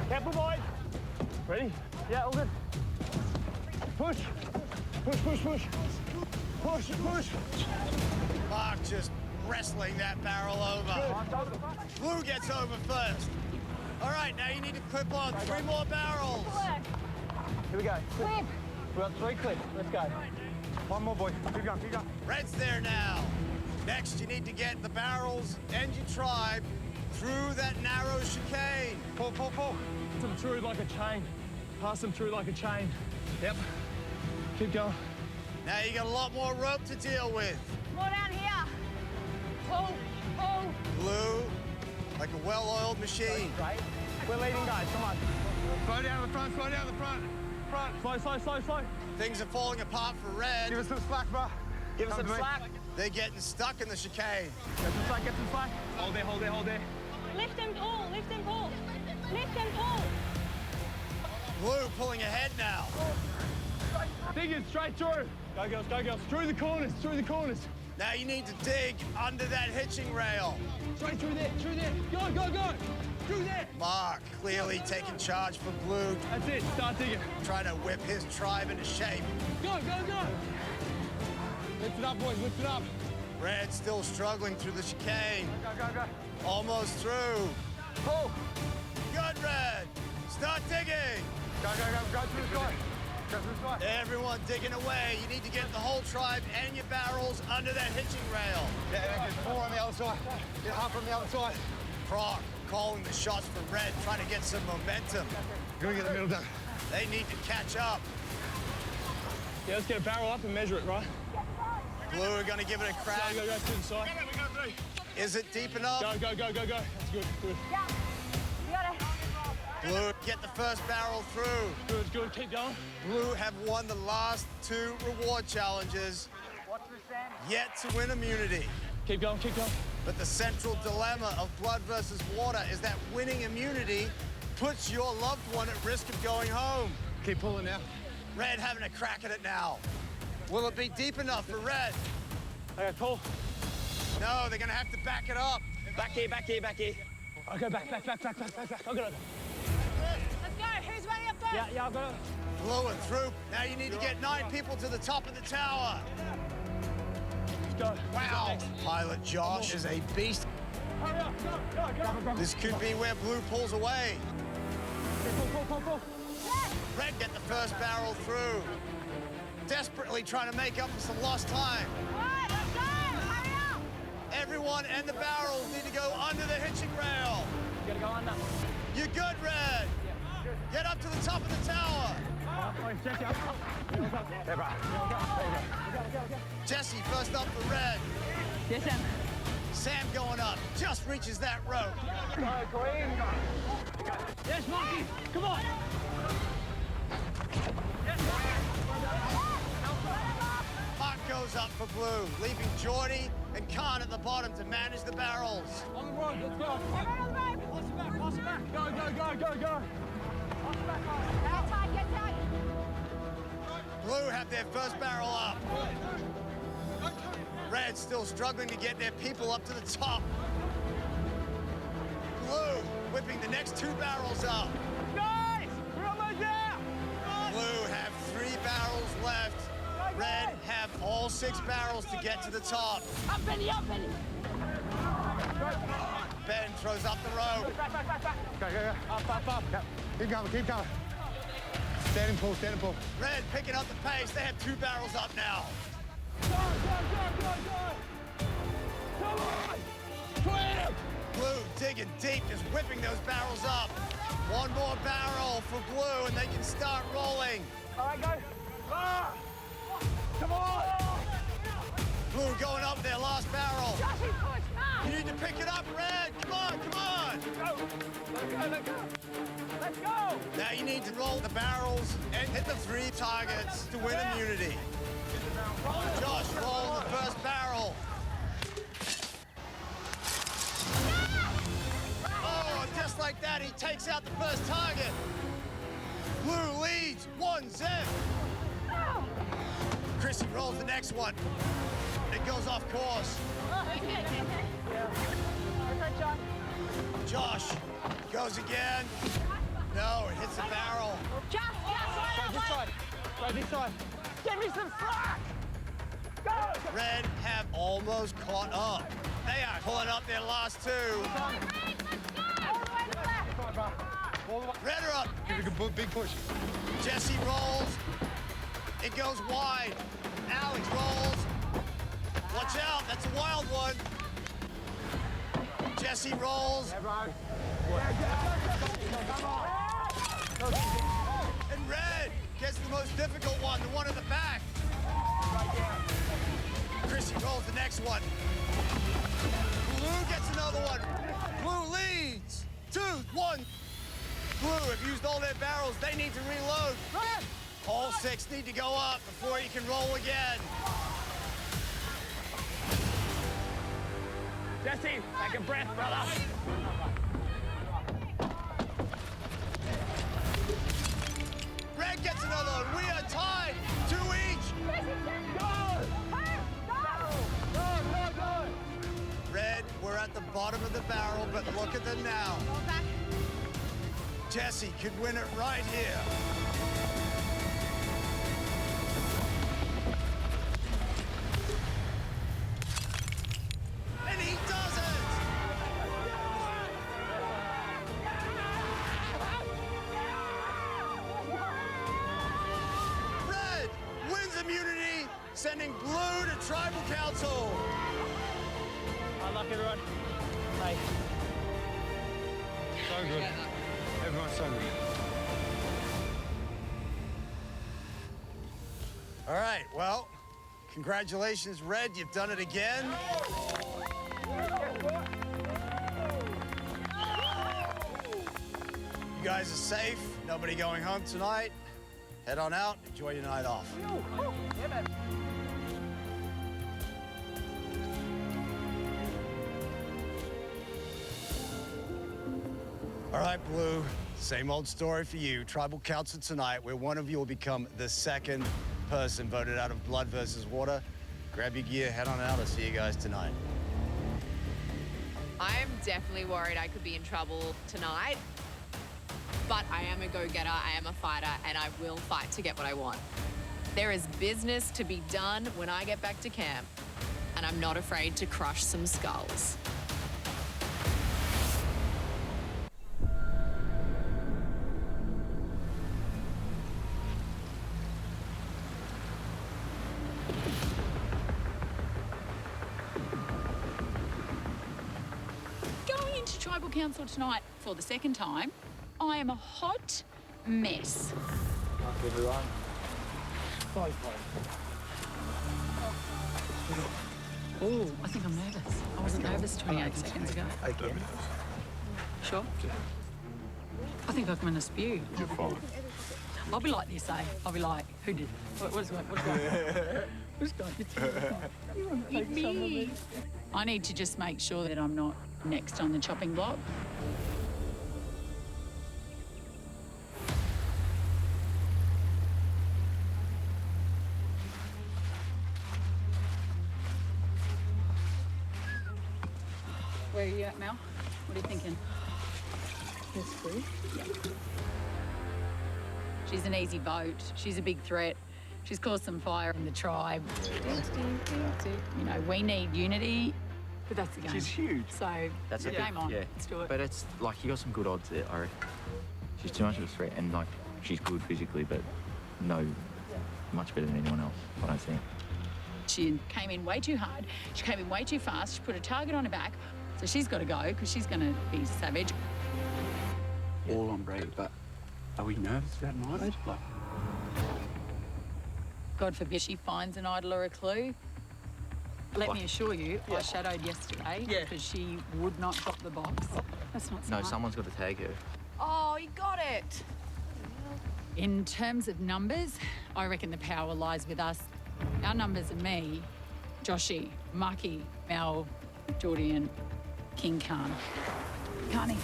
Careful, boys. Ready? Yeah, all good. Push. Push, push, push. Push, push. Mark just wrestling that barrel over. Blue gets over first. All right, now you need to clip on 3 more barrels. Here we go. Clip. We got 3 clips. Let's go. One more, boy. Keep going, keep going. Red's there now. Next, you need to get the barrels and your tribe through that narrow chicane. Pull, pull, pull. Pass them through like a chain. Pass them through like a chain. Yep. Keep going. Now you got a lot more rope to deal with. More down here. Pull, pull. Blue, like a well-oiled machine. Right. We're leading, guys. Come on. Slow down the front, slow down the front. Front. Slow, slow, slow, slow. Things are falling apart for Red. Give us some slack, bro. Give us some slack. They're getting stuck in the chicane. Get some slack, get some slack. Hold there, hold there, hold there. Lift and pull, lift and pull. Lift and pull. Blue pulling ahead now. Dig it straight through. Go, girls, go, girls. Through the corners, through the corners. Now you need to dig under that hitching rail. Straight through there, through there. Go, go, go. Through there. Mark clearly taking charge for Blue. That's it, start digging. Trying to whip his tribe into shape. Go, go, go. Lift it up, boys, lift it up. Red still struggling through the chicane. Go, go, go. Almost through. Pull. Good, Red. Start digging. Go, go, go. Go through the side. Go through the side. Everyone digging away. You need to get the whole tribe and your barrels under that hitching rail. Yeah, get 4 on the other side. Get half on the other side. Croc calling the shots for Red, trying to get some momentum. Gonna get the middle done. They need to catch up. Yeah, let's get a barrel up and measure it, right? Blue are going to give it a crack. Go, go, go to the side. Is it deep enough? Go, go, go, go, go. That's good, good. Yeah. You got it. Blue get the first barrel through. Good, good. Keep going. Blue have won the last 2 reward challenges, yet to win immunity. Keep going, keep going. But the central dilemma of blood versus water is that winning immunity puts your loved one at risk of going home. Keep pulling now. Red having a crack at it now. Will it be deep enough for Red? Okay, pull. No, they're gonna have to back it up. Back here, back here, back here. Okay, back. I'll get it. Let's go. Who's ready up there? Yeah, I've got it. Blue and through. Now you need to get 9 people to the top of the tower. Let's go. Wow. Pilot Josh is a beast. Hurry up, go. This could be where Blue pulls away. Pull. Red get the first barrel through. Desperately trying to make up for some lost time. Let's go! Hurry up! Everyone and the barrels need to go under the hitching rail. You gotta go under. You're good, Red. Get up to the top of the tower. Jesse, up. Jesse first up for Red. Yes, Sam. Sam going up. Just reaches that rope. Yes, Monkey. Come on. Mark goes up for Blue, leaving Geordie and Khan at the bottom to manage the barrels. On the road, let's go. Pass it back. Go. Pass it back, Get tight. Blue have their first barrel up. Red still struggling to get their people up to the top. Blue whipping the next 2 barrels up. Guys, we're almost there. Blue have 3 barrels left. Red have all 6 barrels to get to the top. Up, Benny. Ben throws up the rope. Back. Go. Up. Keep going. Stand and pull. Red picking up the pace. They have 2 barrels up now. Go. Come on. Clear. Blue digging deep, just whipping those barrels up. 1 more barrel for Blue, and they can start rolling. All right, go. Come on. Blue going up with their last barrel. Joshy, push now! You need to pick it up, Red. Come on. Go. Let's go. Now you need to roll the barrels and hit the 3 targets to win immunity. Josh rolling the first barrel. Oh, just like that, he takes out the first target. Blue leads 1-0. Chrissy rolls the next one. It goes off course. Josh goes again. No, it hits the barrel. Go this side. Give me some slack. Go. Red have almost caught up. They are pulling up their last 2. Red are up. Give it a big push. Jesse rolls. It goes wide. Alex rolls. Watch out, that's a wild one. Jesse rolls. And Red gets the most difficult one, the one in the back. Chrissy rolls the next one. Blue gets another one. Blue leads. 2-1. Blue have used all their barrels. They need to reload. All 6 need to go up before you can roll again. Jesse, take a breath, brother. Red gets another one. We are tied. 2 each. Go. Red, we're at the bottom of the barrel, but look at them now. Jesse could win it right here. And he does it! Red wins immunity, sending Blue to Tribal Council. Good luck, everyone. Hey. So good. Everyone's so good. All right, well, congratulations, Red. You've done it again. You guys are safe. Nobody going home tonight. Head on out. Enjoy your night off. Yeah, man. All right, Blue. Same old story for you. Tribal Council tonight, where one of you will become the 2nd person voted out of Blood versus Water. Grab your gear, head on out. I'll see you guys tonight. I'm definitely worried I could be in trouble tonight. But I am a go-getter, I am a fighter, and I will fight to get what I want. There is business to be done when I get back to camp, and I'm not afraid to crush some skulls. Going into Tribal Council tonight for the second time, I am a hot mess. Everyone. Oh, I think I'm nervous. I wasn't nervous 28 seconds ago. Okay. Sure? I think I'm going to spew. You're fine. I'll be like this, eh? I'll be like, who did? What's going on? What's going on? It's me. I need to just make sure that I'm not next on the chopping block. Where are you at, Mel? What are you thinking? Yes, please. Yeah. She's an easy vote. She's a big threat. She's caused some fire in the tribe. You know, we need unity, but that's the game. She's huge. So, That's game on. Yeah. Let's do it. But it's like you got some good odds there, I reckon. She's too much of a threat, and like she's good physically, but no, much better than anyone else, I don't think. She came in way too hard. She came in way too fast. She put a target on her back. So she's got to go because she's going to be savage. All on brave, but are we nervous that night? Like, God forbid she finds an idol or a clue. Let me assure you, I shadowed yesterday because she would not drop the box. That's not No, smart. someone's got to tag her. Oh, you got it. In terms of numbers, I reckon the power lies with us. Our numbers are me, Joshy, Maki, Mel, Geordie and King Khan. Carney.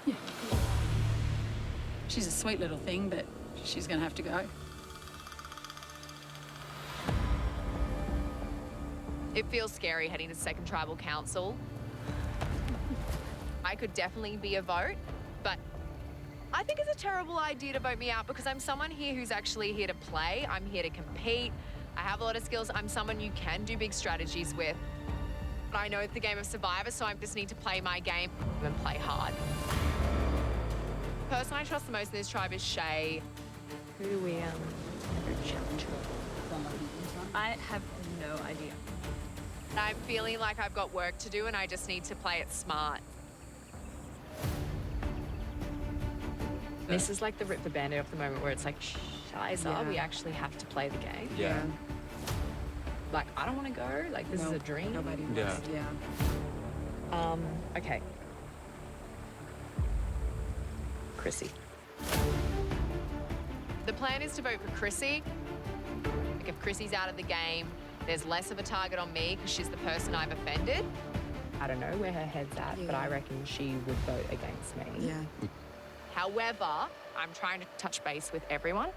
Yeah. She's a sweet little thing, but she's going to have to go. It feels scary heading to second tribal council. I could definitely be a vote, but I think it's a terrible idea to vote me out because I'm someone here who's actually here to play. I'm here to compete. I have a lot of skills. I'm someone you can do big strategies with. But I know it's the game of Survivor, so I just need to play my game and play hard. The person I trust the most in this tribe is Shay. Who do we challenge? I have no idea. I'm feeling like I've got work to do and I just need to play it smart. This is like the rip the band-aid off the moment where it's like, Shiza, we actually have to play the game. Yeah. Like, I don't want to go. Like, this is a dream. Nobody wants. Yeah. Okay. Chrissy. The plan is to vote for Chrissy. Like, if Chrissy's out of the game, there's less of a target on me because she's the person I've offended. I don't know where her head's at, but I reckon she would vote against me. Yeah. However, I'm trying to touch base with everyone.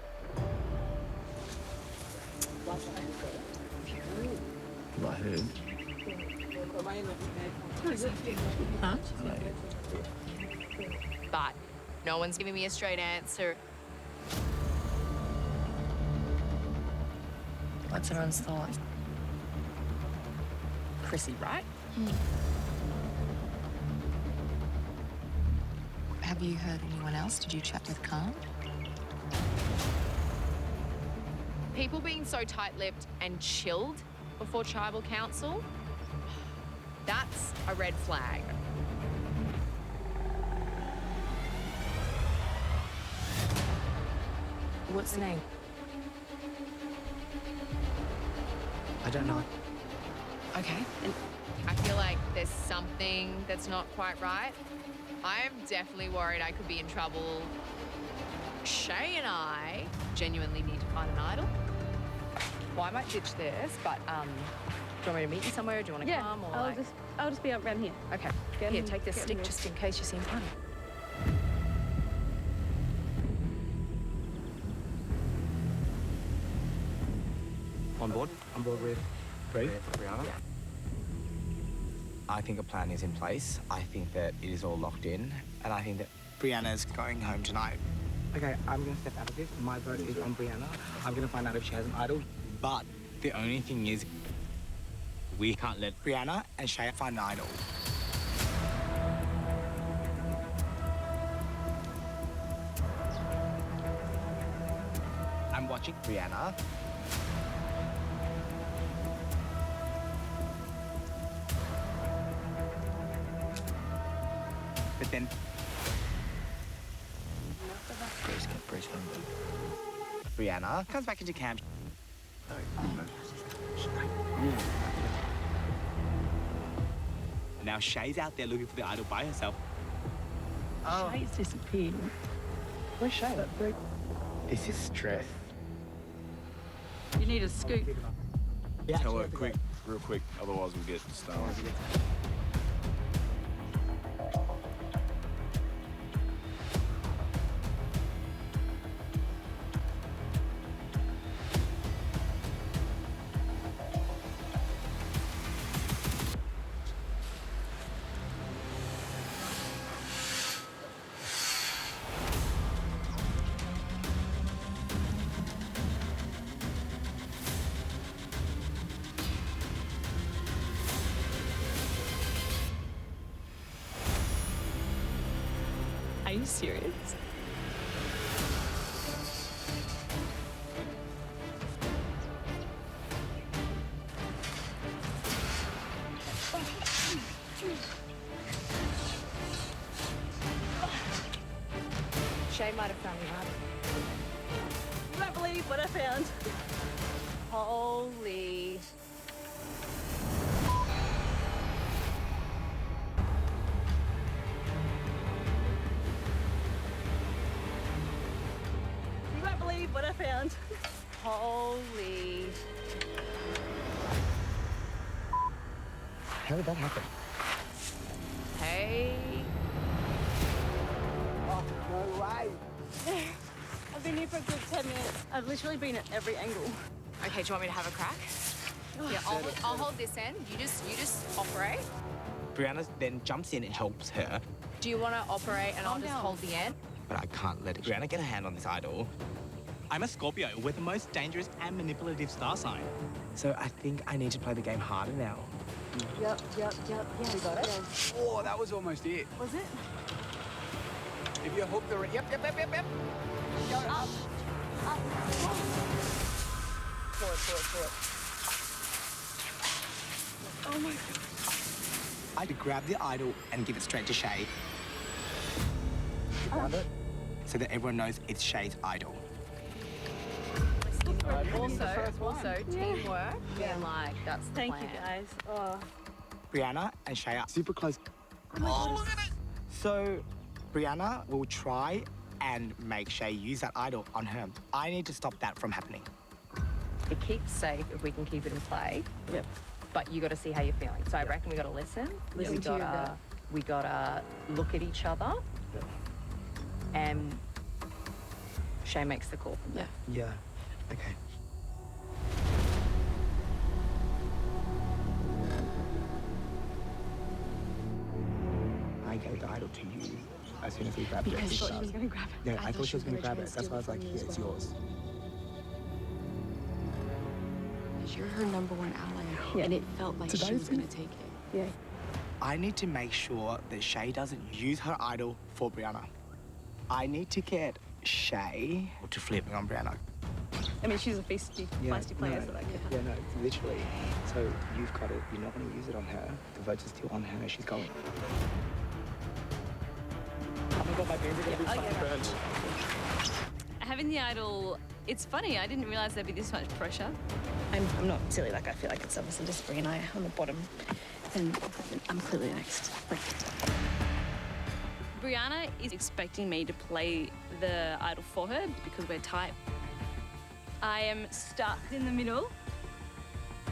I heard. Huh? But no one's giving me a straight answer. What's everyone's thought? Chrissy, right? Have you heard anyone else? Did you chat with Khan? People being so tight-lipped and chilled before tribal council, that's a red flag. What's the name? I don't know. Okay. And I feel like there's something that's not quite right. I am definitely worried I could be in trouble. Shay and I genuinely need to find an idol. Well, I might ditch this, but do you want me to meet you somewhere? Do you want to come? Or I'll just be up around here. Okay. Here, take this stick just in case you see him coming. on board? On board with Brianna. I think a plan is in place. I think that it is all locked in. And I think that Brianna's going home tonight. Okay, I'm going to step out of this. My vote is on Brianna. I'm going to find out if she has an idol. But the only thing is, we can't let Brianna and Shay find an idol. I'm watching Brianna. But then... Brianna comes back into camp. Now Shay's out there looking for the idol by herself. Oh. Shay's disappeared. Where's Shay? This is stress. You need a scoop. Tell her quick, real quick, otherwise we'll get stoned. Are you serious? Shay might have found me out. You won't believe what I found. Holy. You won't believe what I found. Holy. How did that happen? Hey. Oh, no way. I've been here for a good 10 minutes. I've literally been at every angle. Okay, do you want me to have a crack? Yeah, I'll hold this end. You just operate. Brianna then jumps in and helps her. Do you want to operate and I'll just hold the end? But I can't let Brianna get a hand on this idol. I'm a Scorpio. We're the most dangerous and manipulative star sign. So I think I need to play the game harder now. Yep. Yeah, we got it. Oh, that was almost it. Was it? If you hook the... Yep. Go up. Forward. Oh my God. I had to grab the idol and give it straight to Shay. You found it? So that everyone knows it's Shay's idol. Also, teamwork. Yeah, like that's the Thank plan. you guys. Oh. Brianna and Shay are super close. Oh, look at it! So Brianna will try and make Shay use that idol on her. I need to stop that from happening. It keeps safe if we can keep it in play. Yep. But you got to see how you're feeling. So I reckon we got to listen. Listen to your gut. We got to look at each other. And Shay makes the call from there. Yeah. Okay. I gave the idol to you as soon as we grabbed it. Because she was going to grab it. Yeah, I thought she was going to grab it. That's why I was like, here, it's yours. You're her #1 ally, and it felt like she was going to take it. Yeah. I need to make sure that Shay doesn't use her idol for Brianna. I need to get Shay to flip on Brianna. I mean, she's a feisty player, so that could happen. Yeah, no, literally. So you've got it. You're not going to use it on her. The votes are still on her. She's going. Oh my God, my beans are going to be fucking burnt. Having the idol, it's funny. I didn't realize there'd be this much pressure. I'm not silly. Like, I feel like it's obviously just Brie and I on the bottom. And I'm clearly next. Like, Brianna is expecting me to play the idol for her because we're tight. I am stuck in the middle.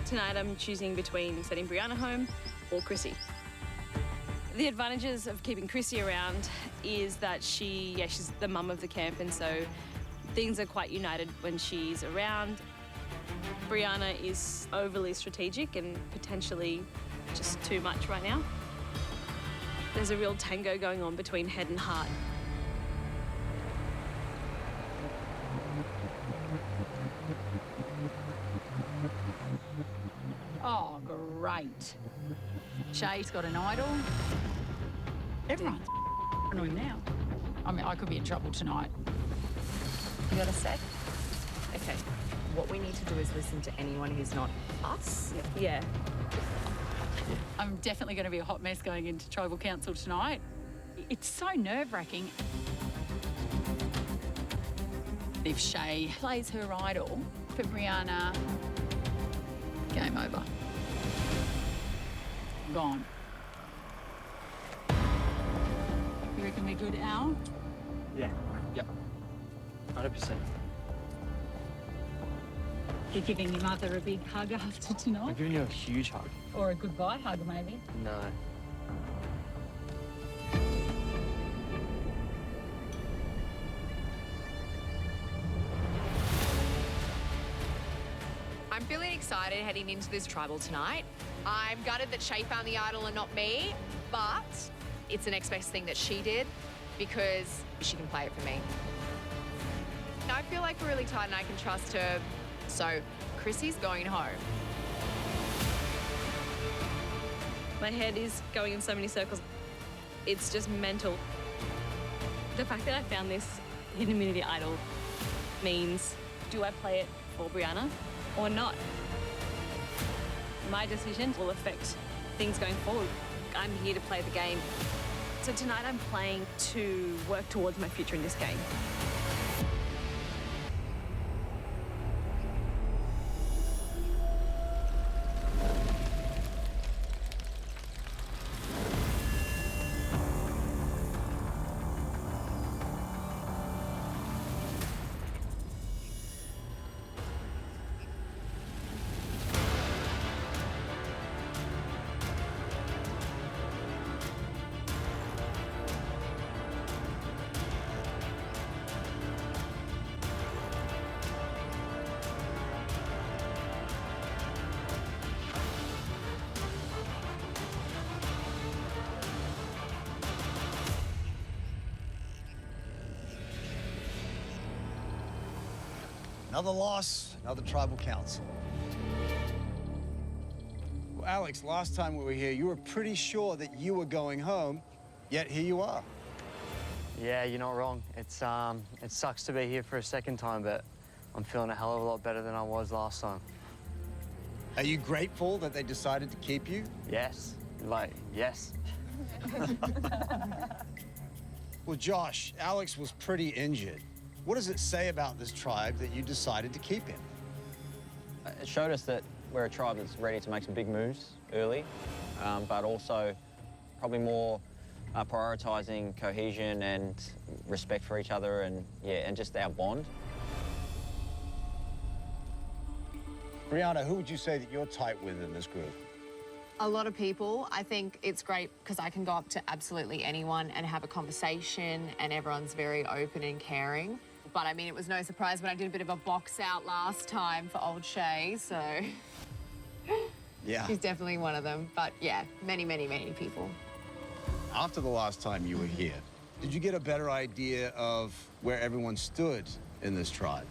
Tonight I'm choosing between sending Brianna home or Chrissy. The advantages of keeping Chrissy around is that she's the mum of the camp, and so things are quite united when she's around. Brianna is overly strategic and potentially just too much right now. There's a real tango going on between head and heart. Oh, great. Shay's got an idol. Everyone's annoying now. I mean, I could be in trouble tonight. You got a sec? Okay. What we need to do is listen to anyone who's not us. Yeah. I'm definitely going to be a hot mess going into tribal council tonight. It's so nerve-wracking. If Shay plays her idol for Brianna, game over. Gone. You reckon we're good, Al? Yeah. Yep. 100%. You're giving your mother a big hug after I'm tonight? giving you a huge hug. Or a goodbye hug, maybe? No. I'm feeling excited heading into this tribal tonight. I'm gutted that Shay found the idol and not me, but it's the next best thing that she did because she can play it for me. I feel like we're really tight and I can trust her. So Chrissy's going home. My head is going in so many circles. It's just mental. The fact that I found this hidden immunity idol means, do I play it for Brianna or not? My decision will affect things going forward. I'm here to play the game. So tonight I'm playing to work towards my future in this game. Another loss, another tribal council. Well, Alex, last time we were here, you were pretty sure that you were going home, yet here you are. Yeah, you're not wrong. It sucks to be here for a second time, but I'm feeling a hell of a lot better than I was last time. Are you grateful that they decided to keep you? Yes. Yes. Well, Josh, Alex was pretty injured. What does it say about this tribe that you decided to keep him? It showed us that we're a tribe that's ready to make some big moves early, but also probably more prioritising cohesion and respect for each other and just our bond. Brianna, who would you say that you're tight with in this group? A lot of people. I think it's great because I can go up to absolutely anyone and have a conversation and everyone's very open and caring. But I mean, it was no surprise when I did a bit of a box out last time for old Shay, so Yeah. she's definitely one of them. But yeah, many, many, many people. After the last time you were here, did you get a better idea of where everyone stood in this tribe?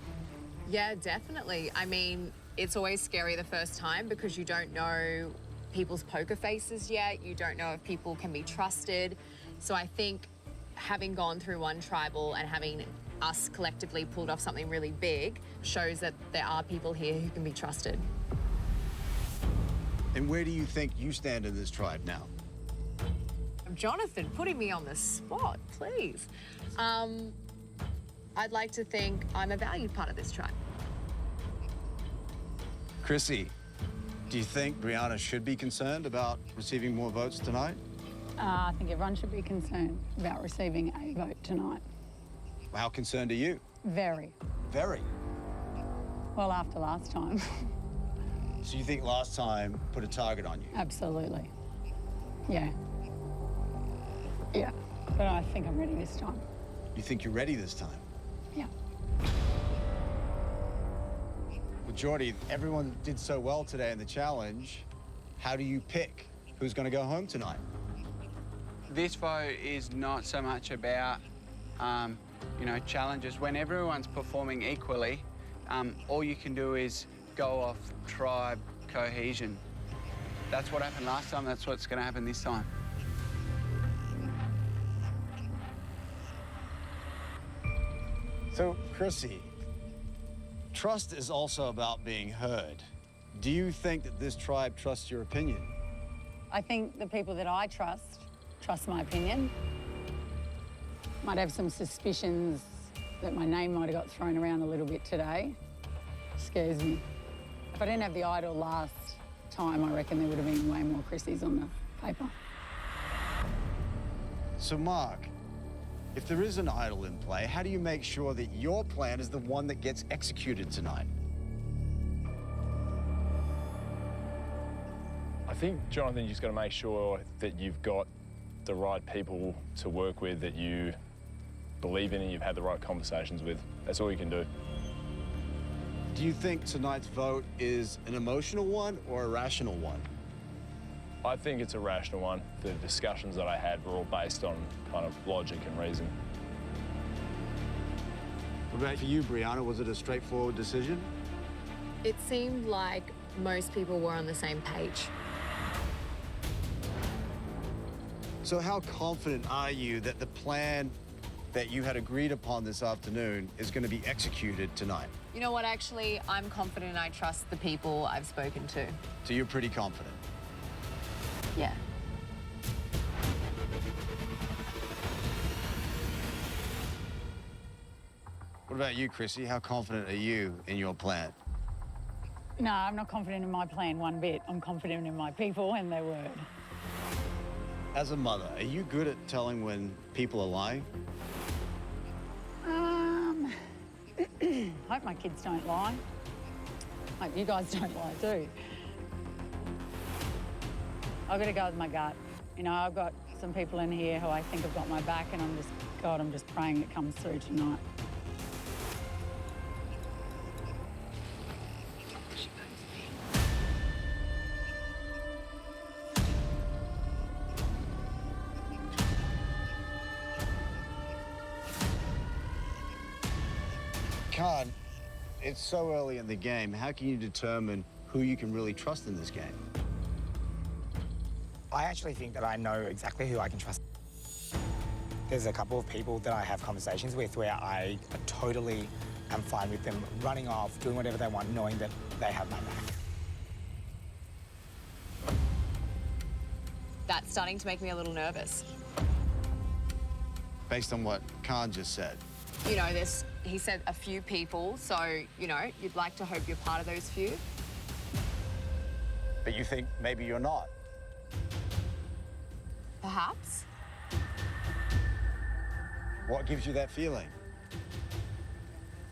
Yeah, definitely. I mean, it's always scary the first time because you don't know people's poker faces yet. You don't know if people can be trusted. So I think having gone through one tribal and having us collectively pulled off something really big shows that there are people here who can be trusted. And where do you think you stand in this tribe now? Jonathan, putting me on the spot, please. I'd like to think I'm a valued part of this tribe. Chrissy, do you think Brianna should be concerned about receiving more votes tonight? I think everyone should be concerned about receiving a vote tonight. How concerned are you? Very. Very. Well, after last time. So you think last time put a target on you? Absolutely. Yeah. Yeah. But I think I'm ready this time. You think you're ready this time? Yeah. Well, Geordie, everyone did so well today in the challenge. How do you pick who's going to go home tonight. This vote is not so much about, you know, challenges. When everyone's performing equally, all you can do is go off tribe cohesion. That's what happened last time, that's what's going to happen this time. So, Chrissy, trust is also about being heard. Do you think that this tribe trusts your opinion? I think the people that I trust my opinion. Might have some suspicions that my name might have got thrown around a little bit today. Scares me. If I didn't have the idol last time, I reckon there would have been way more Chrissies on the paper. So, Mark, if there is an idol in play, how do you make sure that your plan is the one that gets executed tonight? I think, Jonathan, you just got to make sure that you've got the right people to work with, that you believe in and you've had the right conversations with. That's all you can do. Do you think tonight's vote is an emotional one or a rational one? I think it's a rational one. The discussions that I had were all based on kind of logic and reason. What about for you, Brianna? Was it a straightforward decision? It seemed like most people were on the same page. So how confident are you that the plan that you had agreed upon this afternoon is going to be executed tonight? You know what, actually, I'm confident I trust the people I've spoken to. So you're pretty confident? Yeah. What about you, Chrissy? How confident are you in your plan? No, I'm not confident in my plan one bit. I'm confident in my people and their word. As a mother, are you good at telling when people are lying? Hope my kids don't lie. Hope you guys don't lie too. I've got to go with my gut. You know, I've got some people in here who I think have got my back, and I'm just praying it comes through tonight. Khan, it's so early in the game. How can you determine who you can really trust in this game? I actually think that I know exactly who I can trust. There's a couple of people that I have conversations with where I totally am fine with them running off, doing whatever they want, knowing that they have my back. That's starting to make me a little nervous. Based on what Khan just said. You know, he said a few people, so, you know, you'd like to hope you're part of those few. But you think maybe you're not? Perhaps. What gives you that feeling?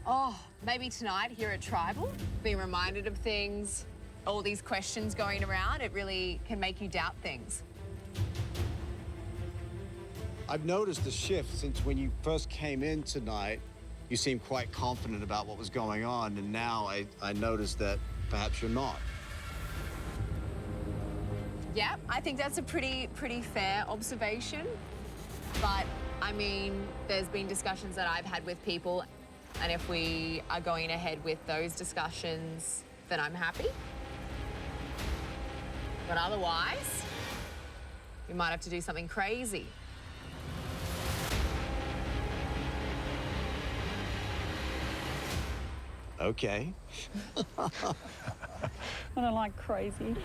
Oh, maybe tonight here at Tribal, being reminded of things, all these questions going around, it really can make you doubt things. I've noticed a shift since when you first came in tonight. You seemed quite confident about what was going on, and now I noticed that perhaps you're not. Yeah, I think that's a pretty fair observation. But, I mean, there's been discussions that I've had with people, and if we are going ahead with those discussions, then I'm happy. But otherwise, we might have to do something crazy. Okay. I don't like crazy.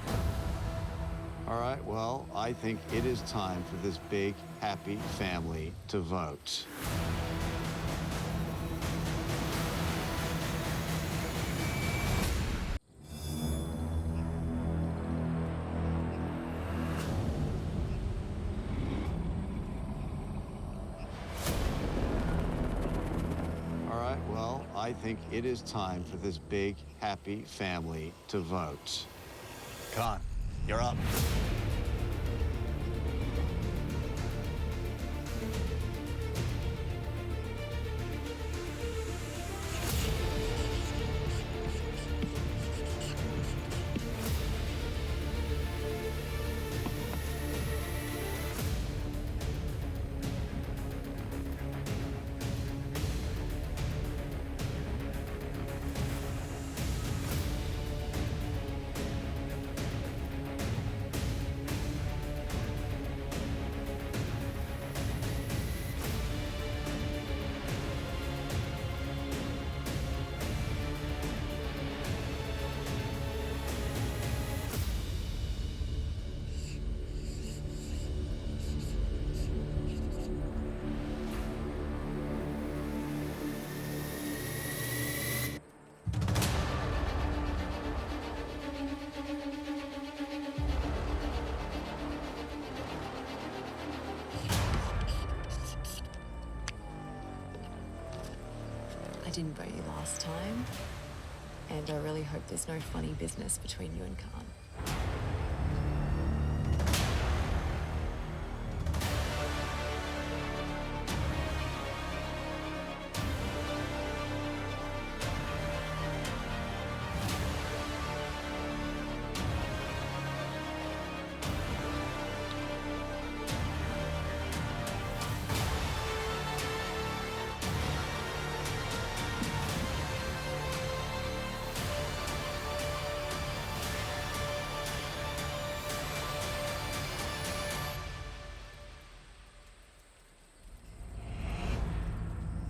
All right, well, I think it is time for this big, happy family to vote. I think it is time for this big, happy family to vote. Khan, you're up. didn't vote you last time, and I really hope there's no funny business between you and Khan.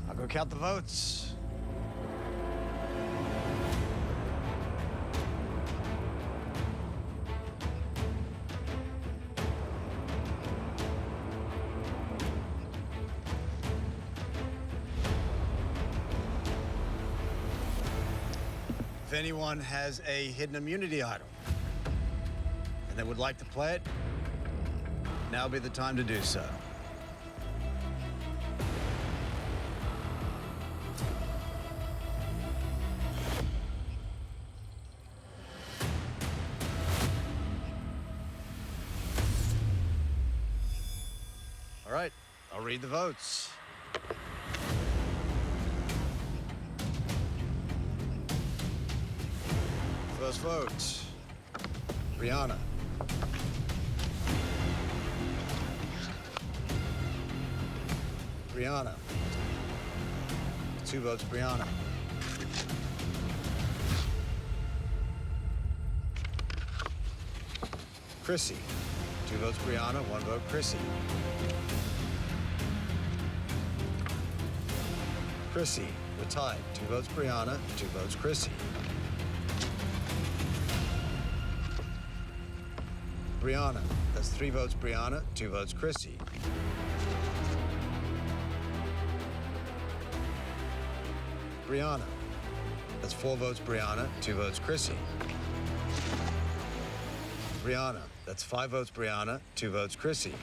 I'll go count the votes. If anyone has a hidden immunity idol and they would like to play it, now would be the time to do so. All right, I'll read the votes. First vote, Brianna. Brianna. 2 votes, Brianna. Chrissy. 2 votes, Brianna. 1 vote, Chrissy. Chrissy, we're tied. 2 votes, Brianna. 2 votes, Chrissy. Brianna. That's 3 votes, Brianna. 2 votes, Chrissy. Brianna. That's 4 votes, Brianna. 2 votes, Chrissy. Brianna. That's 5 votes, Brianna. 2 votes, Chrissy.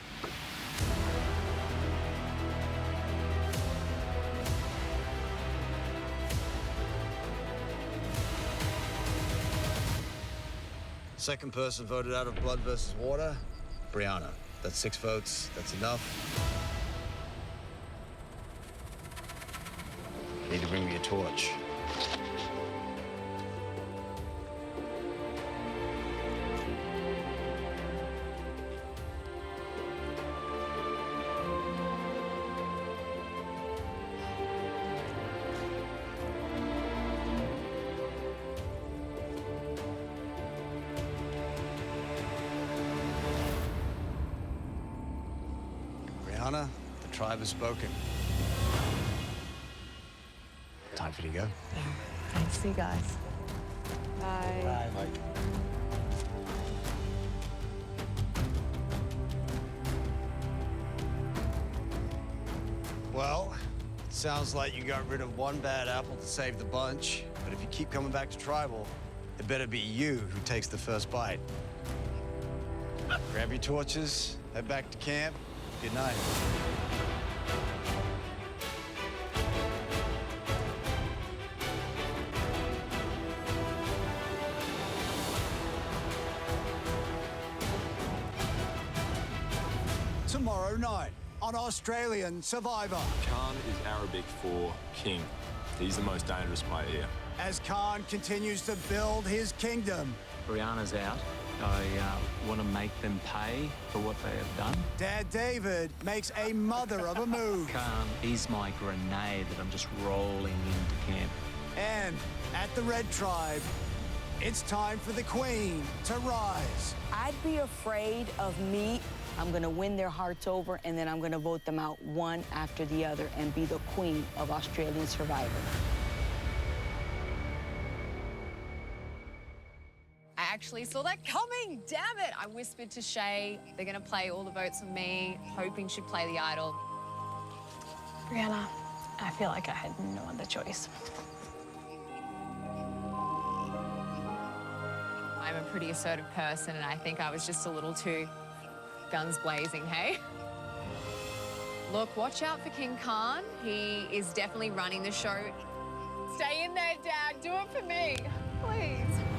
Second person voted out of blood versus water, Brianna. That's 6 votes. That's enough. You need to bring me a torch. Brianna, the tribe has spoken. Time for you to go. Thanks, see you guys. Bye. Bye. Well, it sounds like you got rid of one bad apple to save the bunch. But if you keep coming back to tribal, it better be you who takes the first bite. Grab your torches, head back to camp. Good night. Tomorrow night on Australian Survivor. Khan is Arabic for king. He's the most dangerous player here. As Khan continues to build his kingdom. Brianna's out. I want to make them pay for what they have done. Dad David makes a mother of a move. Khan is my grenade that I'm just rolling into camp. And at the Red Tribe, it's time for the Queen to rise. I'd be afraid of me. I'm gonna win their hearts over, and then I'm gonna vote them out one after the other and be the queen of Australian Survivor. I actually saw that coming, damn it! I whispered to Shay, they're gonna play all the votes on me, hoping she'd play the idol. Brianna, I feel like I had no other choice. I'm a pretty assertive person, and I think I was just a little too guns blazing, hey? Look, watch out for King Khan. He is definitely running the show. Stay in there, Dad. Do it for me. Please.